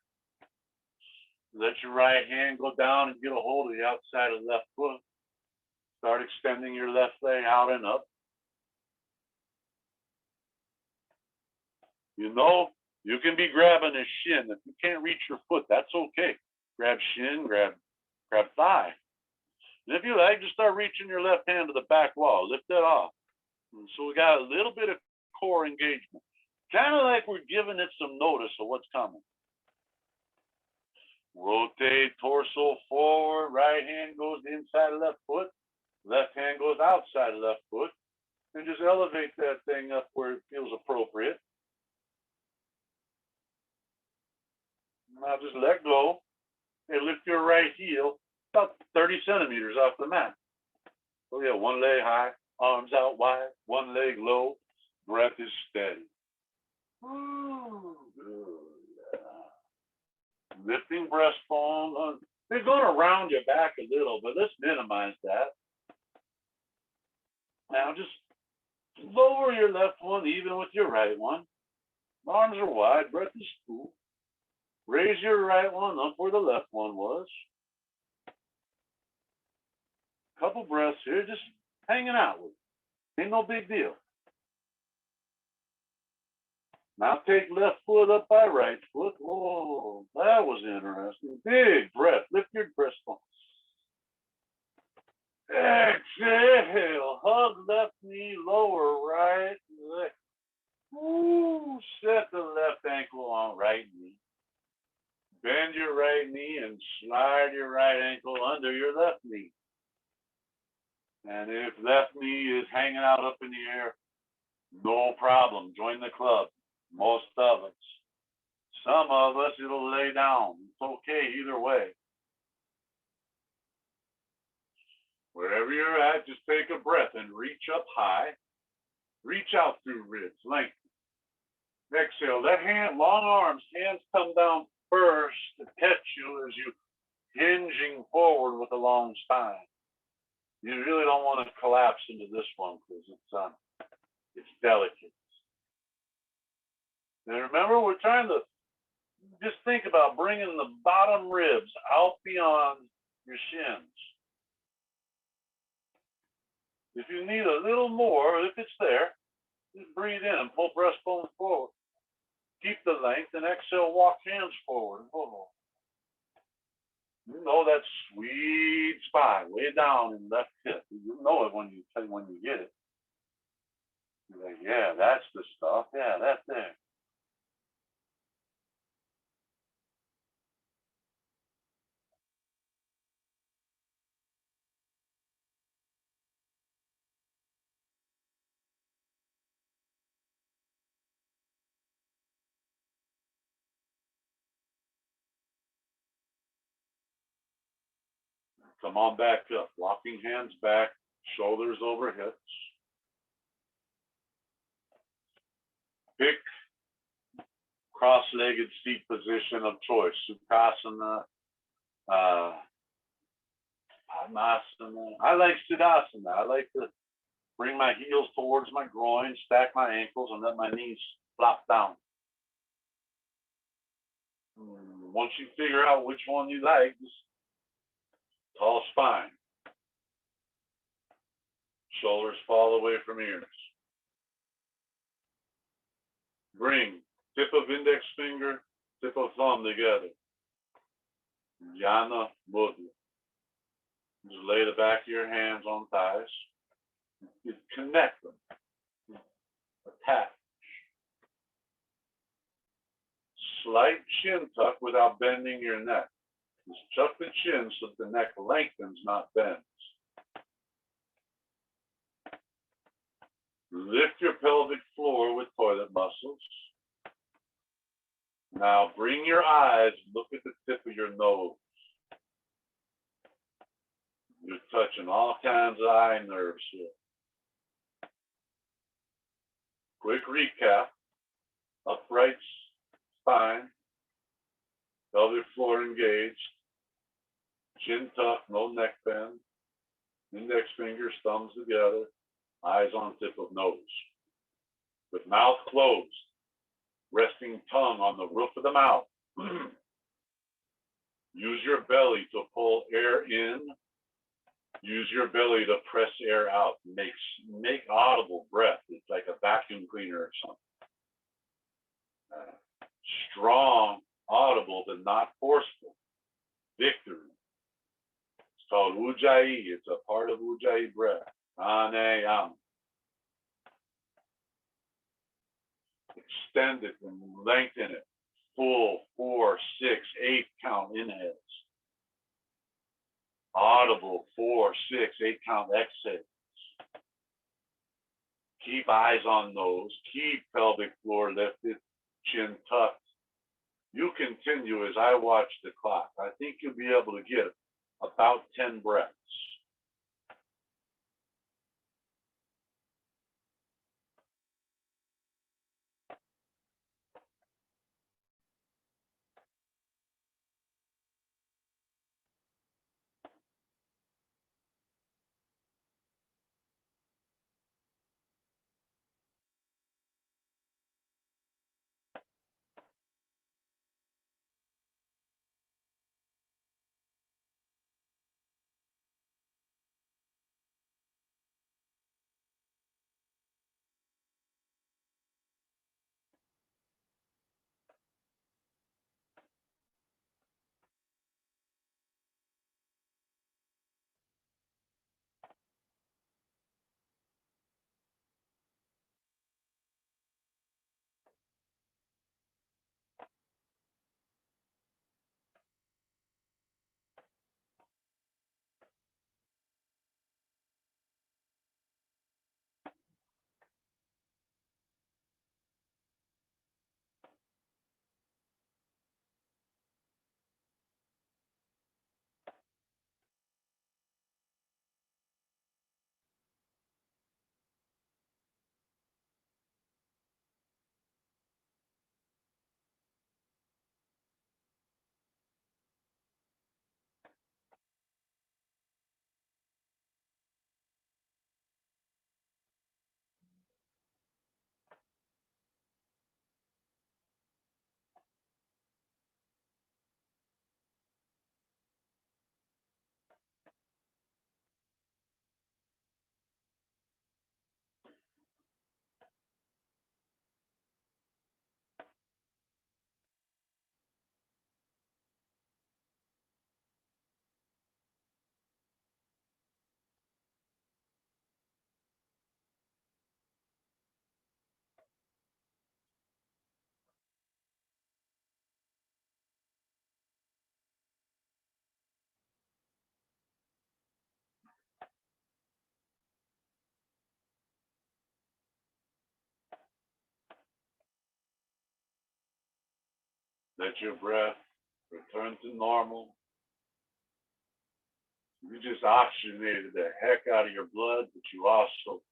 Let your right hand go down and get a hold of the outside of the left foot. Start extending your left leg out and up. You can be grabbing a shin. If you can't reach your foot, that's okay. Grab shin, grab thigh. And if you like, just start reaching your left hand to the back wall. Lift that off. And so we got a little bit of core engagement. Kind of like we're giving it some notice of what's coming. Rotate torso forward. Right hand goes inside of left foot. Left hand goes outside of left foot. And just elevate that thing up where it feels appropriate. Now just let go and lift your right heel about 30 centimeters off the mat. So yeah, one leg high, arms out wide, one leg low, breath is steady. Ooh, good. Lifting breastbone. They're going to round your back a little, but let's minimize that. Now just lower your left one even with your right one. Arms are wide, breath is full. Raise your right one up where the left one was. Couple breaths here, just hanging out with it. Ain't no big deal. Now take left foot up by right foot. Oh, that was interesting. Big breath. Lift your breastbone. Exhale. Hug left knee, lower right leg. Ooh, set the left ankle on right knee. Bend your right knee and slide your right ankle under your left knee. And if left knee is hanging out up in the air, no problem. Join the club. Most of us. Some of us, it'll lay down. It's okay either way. Wherever you're at, just take a breath and reach up high. Reach out through ribs, lengthen. Exhale, that hand, long arms, hands come down first to catch you as you hinging forward with a long spine. You really don't want to collapse into this one because it's delicate. And remember, we're trying to just think about bringing the bottom ribs out beyond your shins. If you need a little more, if it's there, just breathe in and pull breastbone forward. Keep the length and exhale, walk hands forward. Oh. You know that sweet spot way down in left hip. You know it when you get it. You're like, yeah, that's the stuff. Yeah, that's there. Come on back up, walking hands back, shoulders over hips. Pick cross-legged seat position of choice. Sukhasana, Padmasana. I like Siddhasana. I like to bring my heels towards my groin, stack my ankles, and let my knees flop down. Once you figure out which one you like, just tall spine. Shoulders fall away from ears. Bring tip of index finger, tip of thumb together. Jnana Mudra. Just lay the back of your hands on thighs. You connect them. Attach. Slight chin tuck without bending your neck. Just tuck the chin so that the neck lengthens, not bends. Lift your pelvic floor with toilet muscles. Now bring your eyes, look at the tip of your nose. You're touching all kinds of eye nerves here. Quick recap. Upright spine. Pelvic floor engaged. Chin tuck, no neck bend. Index fingers, thumbs together. Eyes on tip of nose. With mouth closed. Resting tongue on the roof of the mouth. Use your belly to pull air in. Use your belly to press air out. Make audible breath. It's like a vacuum cleaner or something. Strong, audible, but not forceful. Victory. It's called Ujjayi. It's a part of Ujjayi breath. Pranayama. Extend it and lengthen it. Full 4, 6, 8 count inhales. Audible 4, 6, 8 count exhales. Keep eyes on nose. Keep pelvic floor lifted. Chin tucked. You continue as I watch the clock. I think you'll be able to get about 10 breaths. Let your breath return to normal. You just oxygenated the heck out of your blood, but you also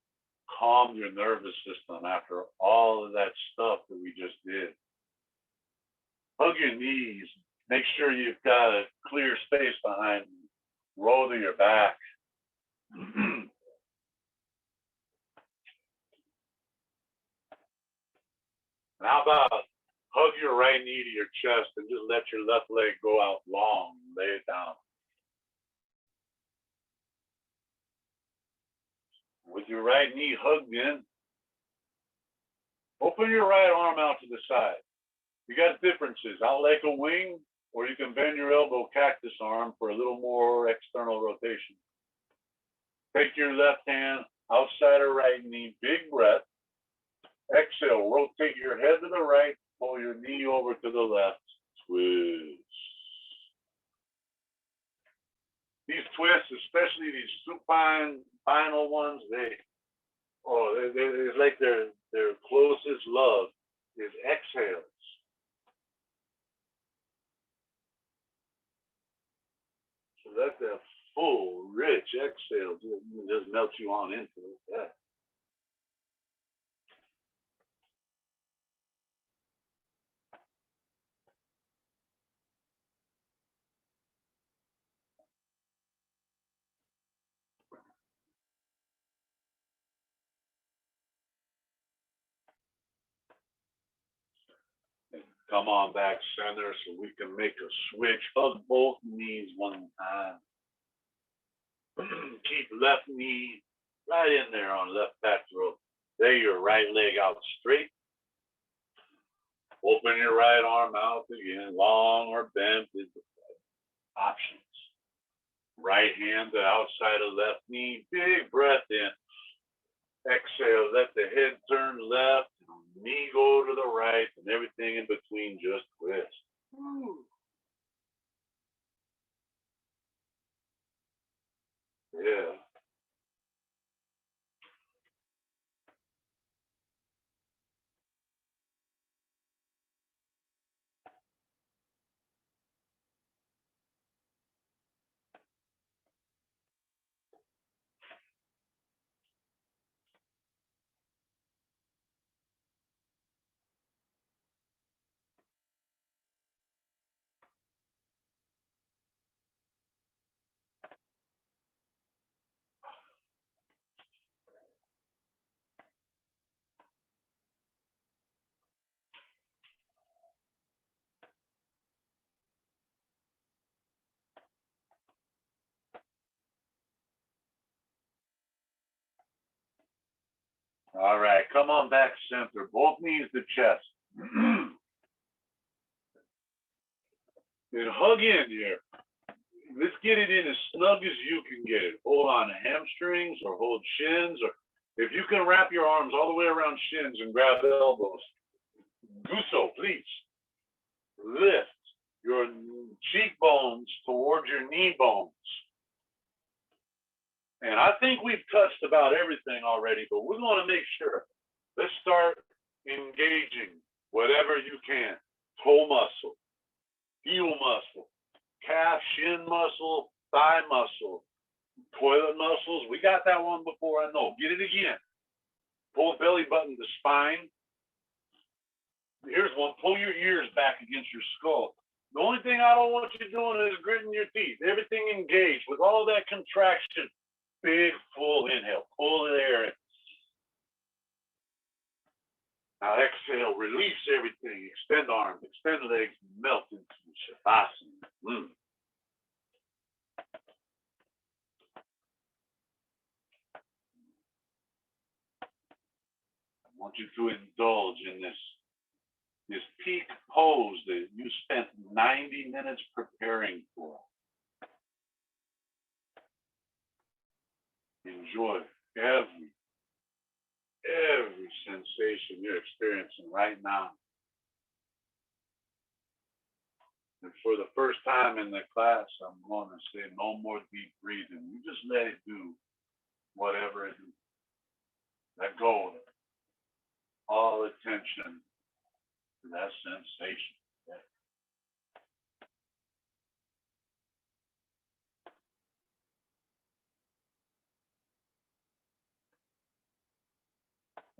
calmed your nervous system after all of that stuff that we just did. hug your knees. Make sure you've got a clear space behind you. Roll to your back. How about hug your right knee to your chest and just let your left leg go out long. Lay it down. With your right knee hugged in, open your right arm out to the side. You got differences. Out like a wing, or you can bend your elbow cactus arm for a little more external rotation. Take your left hand outside of right knee, big breath. Exhale, rotate your head to the right, pull your knee over to the left, twist. These twists, especially these supine final ones, it's like their closest love is exhales. So let that full, rich exhale just melt you on into it. Yeah. Come on back center so we can make a switch. Hug both knees one time. Keep left knee right in there on left back throat. Lay your right leg out straight. Open your right arm out again, long or bent is the options. Right hand to outside of left knee, big breath in. Exhale, let the head turn left, knee go to the right, and everything in between just twist. Woo. Yeah. All right, come on back center. Both knees to chest. And hug in here. Let's get it in as snug as you can get it. Hold on to hamstrings or hold shins, or if you can wrap your arms all the way around shins and grab elbows, do so, please. Lift your cheekbones towards your knee bones. And I think we've touched about everything already, but we want to make sure. Let's start engaging whatever you can. Toe muscle, heel muscle, calf, shin muscle, thigh muscle, toilet muscles. We got that one before, I know. Get it again. Pull belly button to spine. Here's one. Pull your ears back against your skull. The only thing I don't want you doing is gritting your teeth. Everything engaged with all that contraction. Big, full inhale. Pull the air in. Now exhale. Release everything. Extend arms. Extend legs. Melt into Shavasana. I want you to indulge in this peak pose that you spent 90 minutes preparing for. Enjoy every sensation you're experiencing right now. And for the first time in the class, I'm going to say no more deep breathing. You just let it do whatever it is. Let go of it. All attention to that sensation.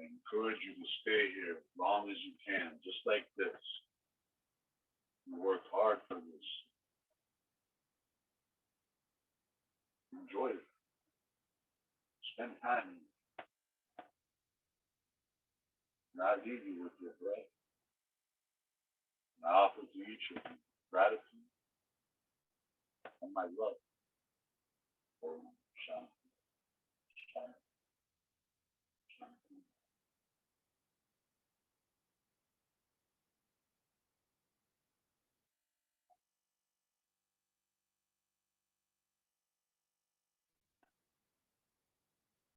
I encourage you to stay here as long as you can, just like this. You worked hard for this. Enjoy it. Spend time. And I leave you with your breath. And I offer to each of you gratitude and my love. Om Shanti. Shanti.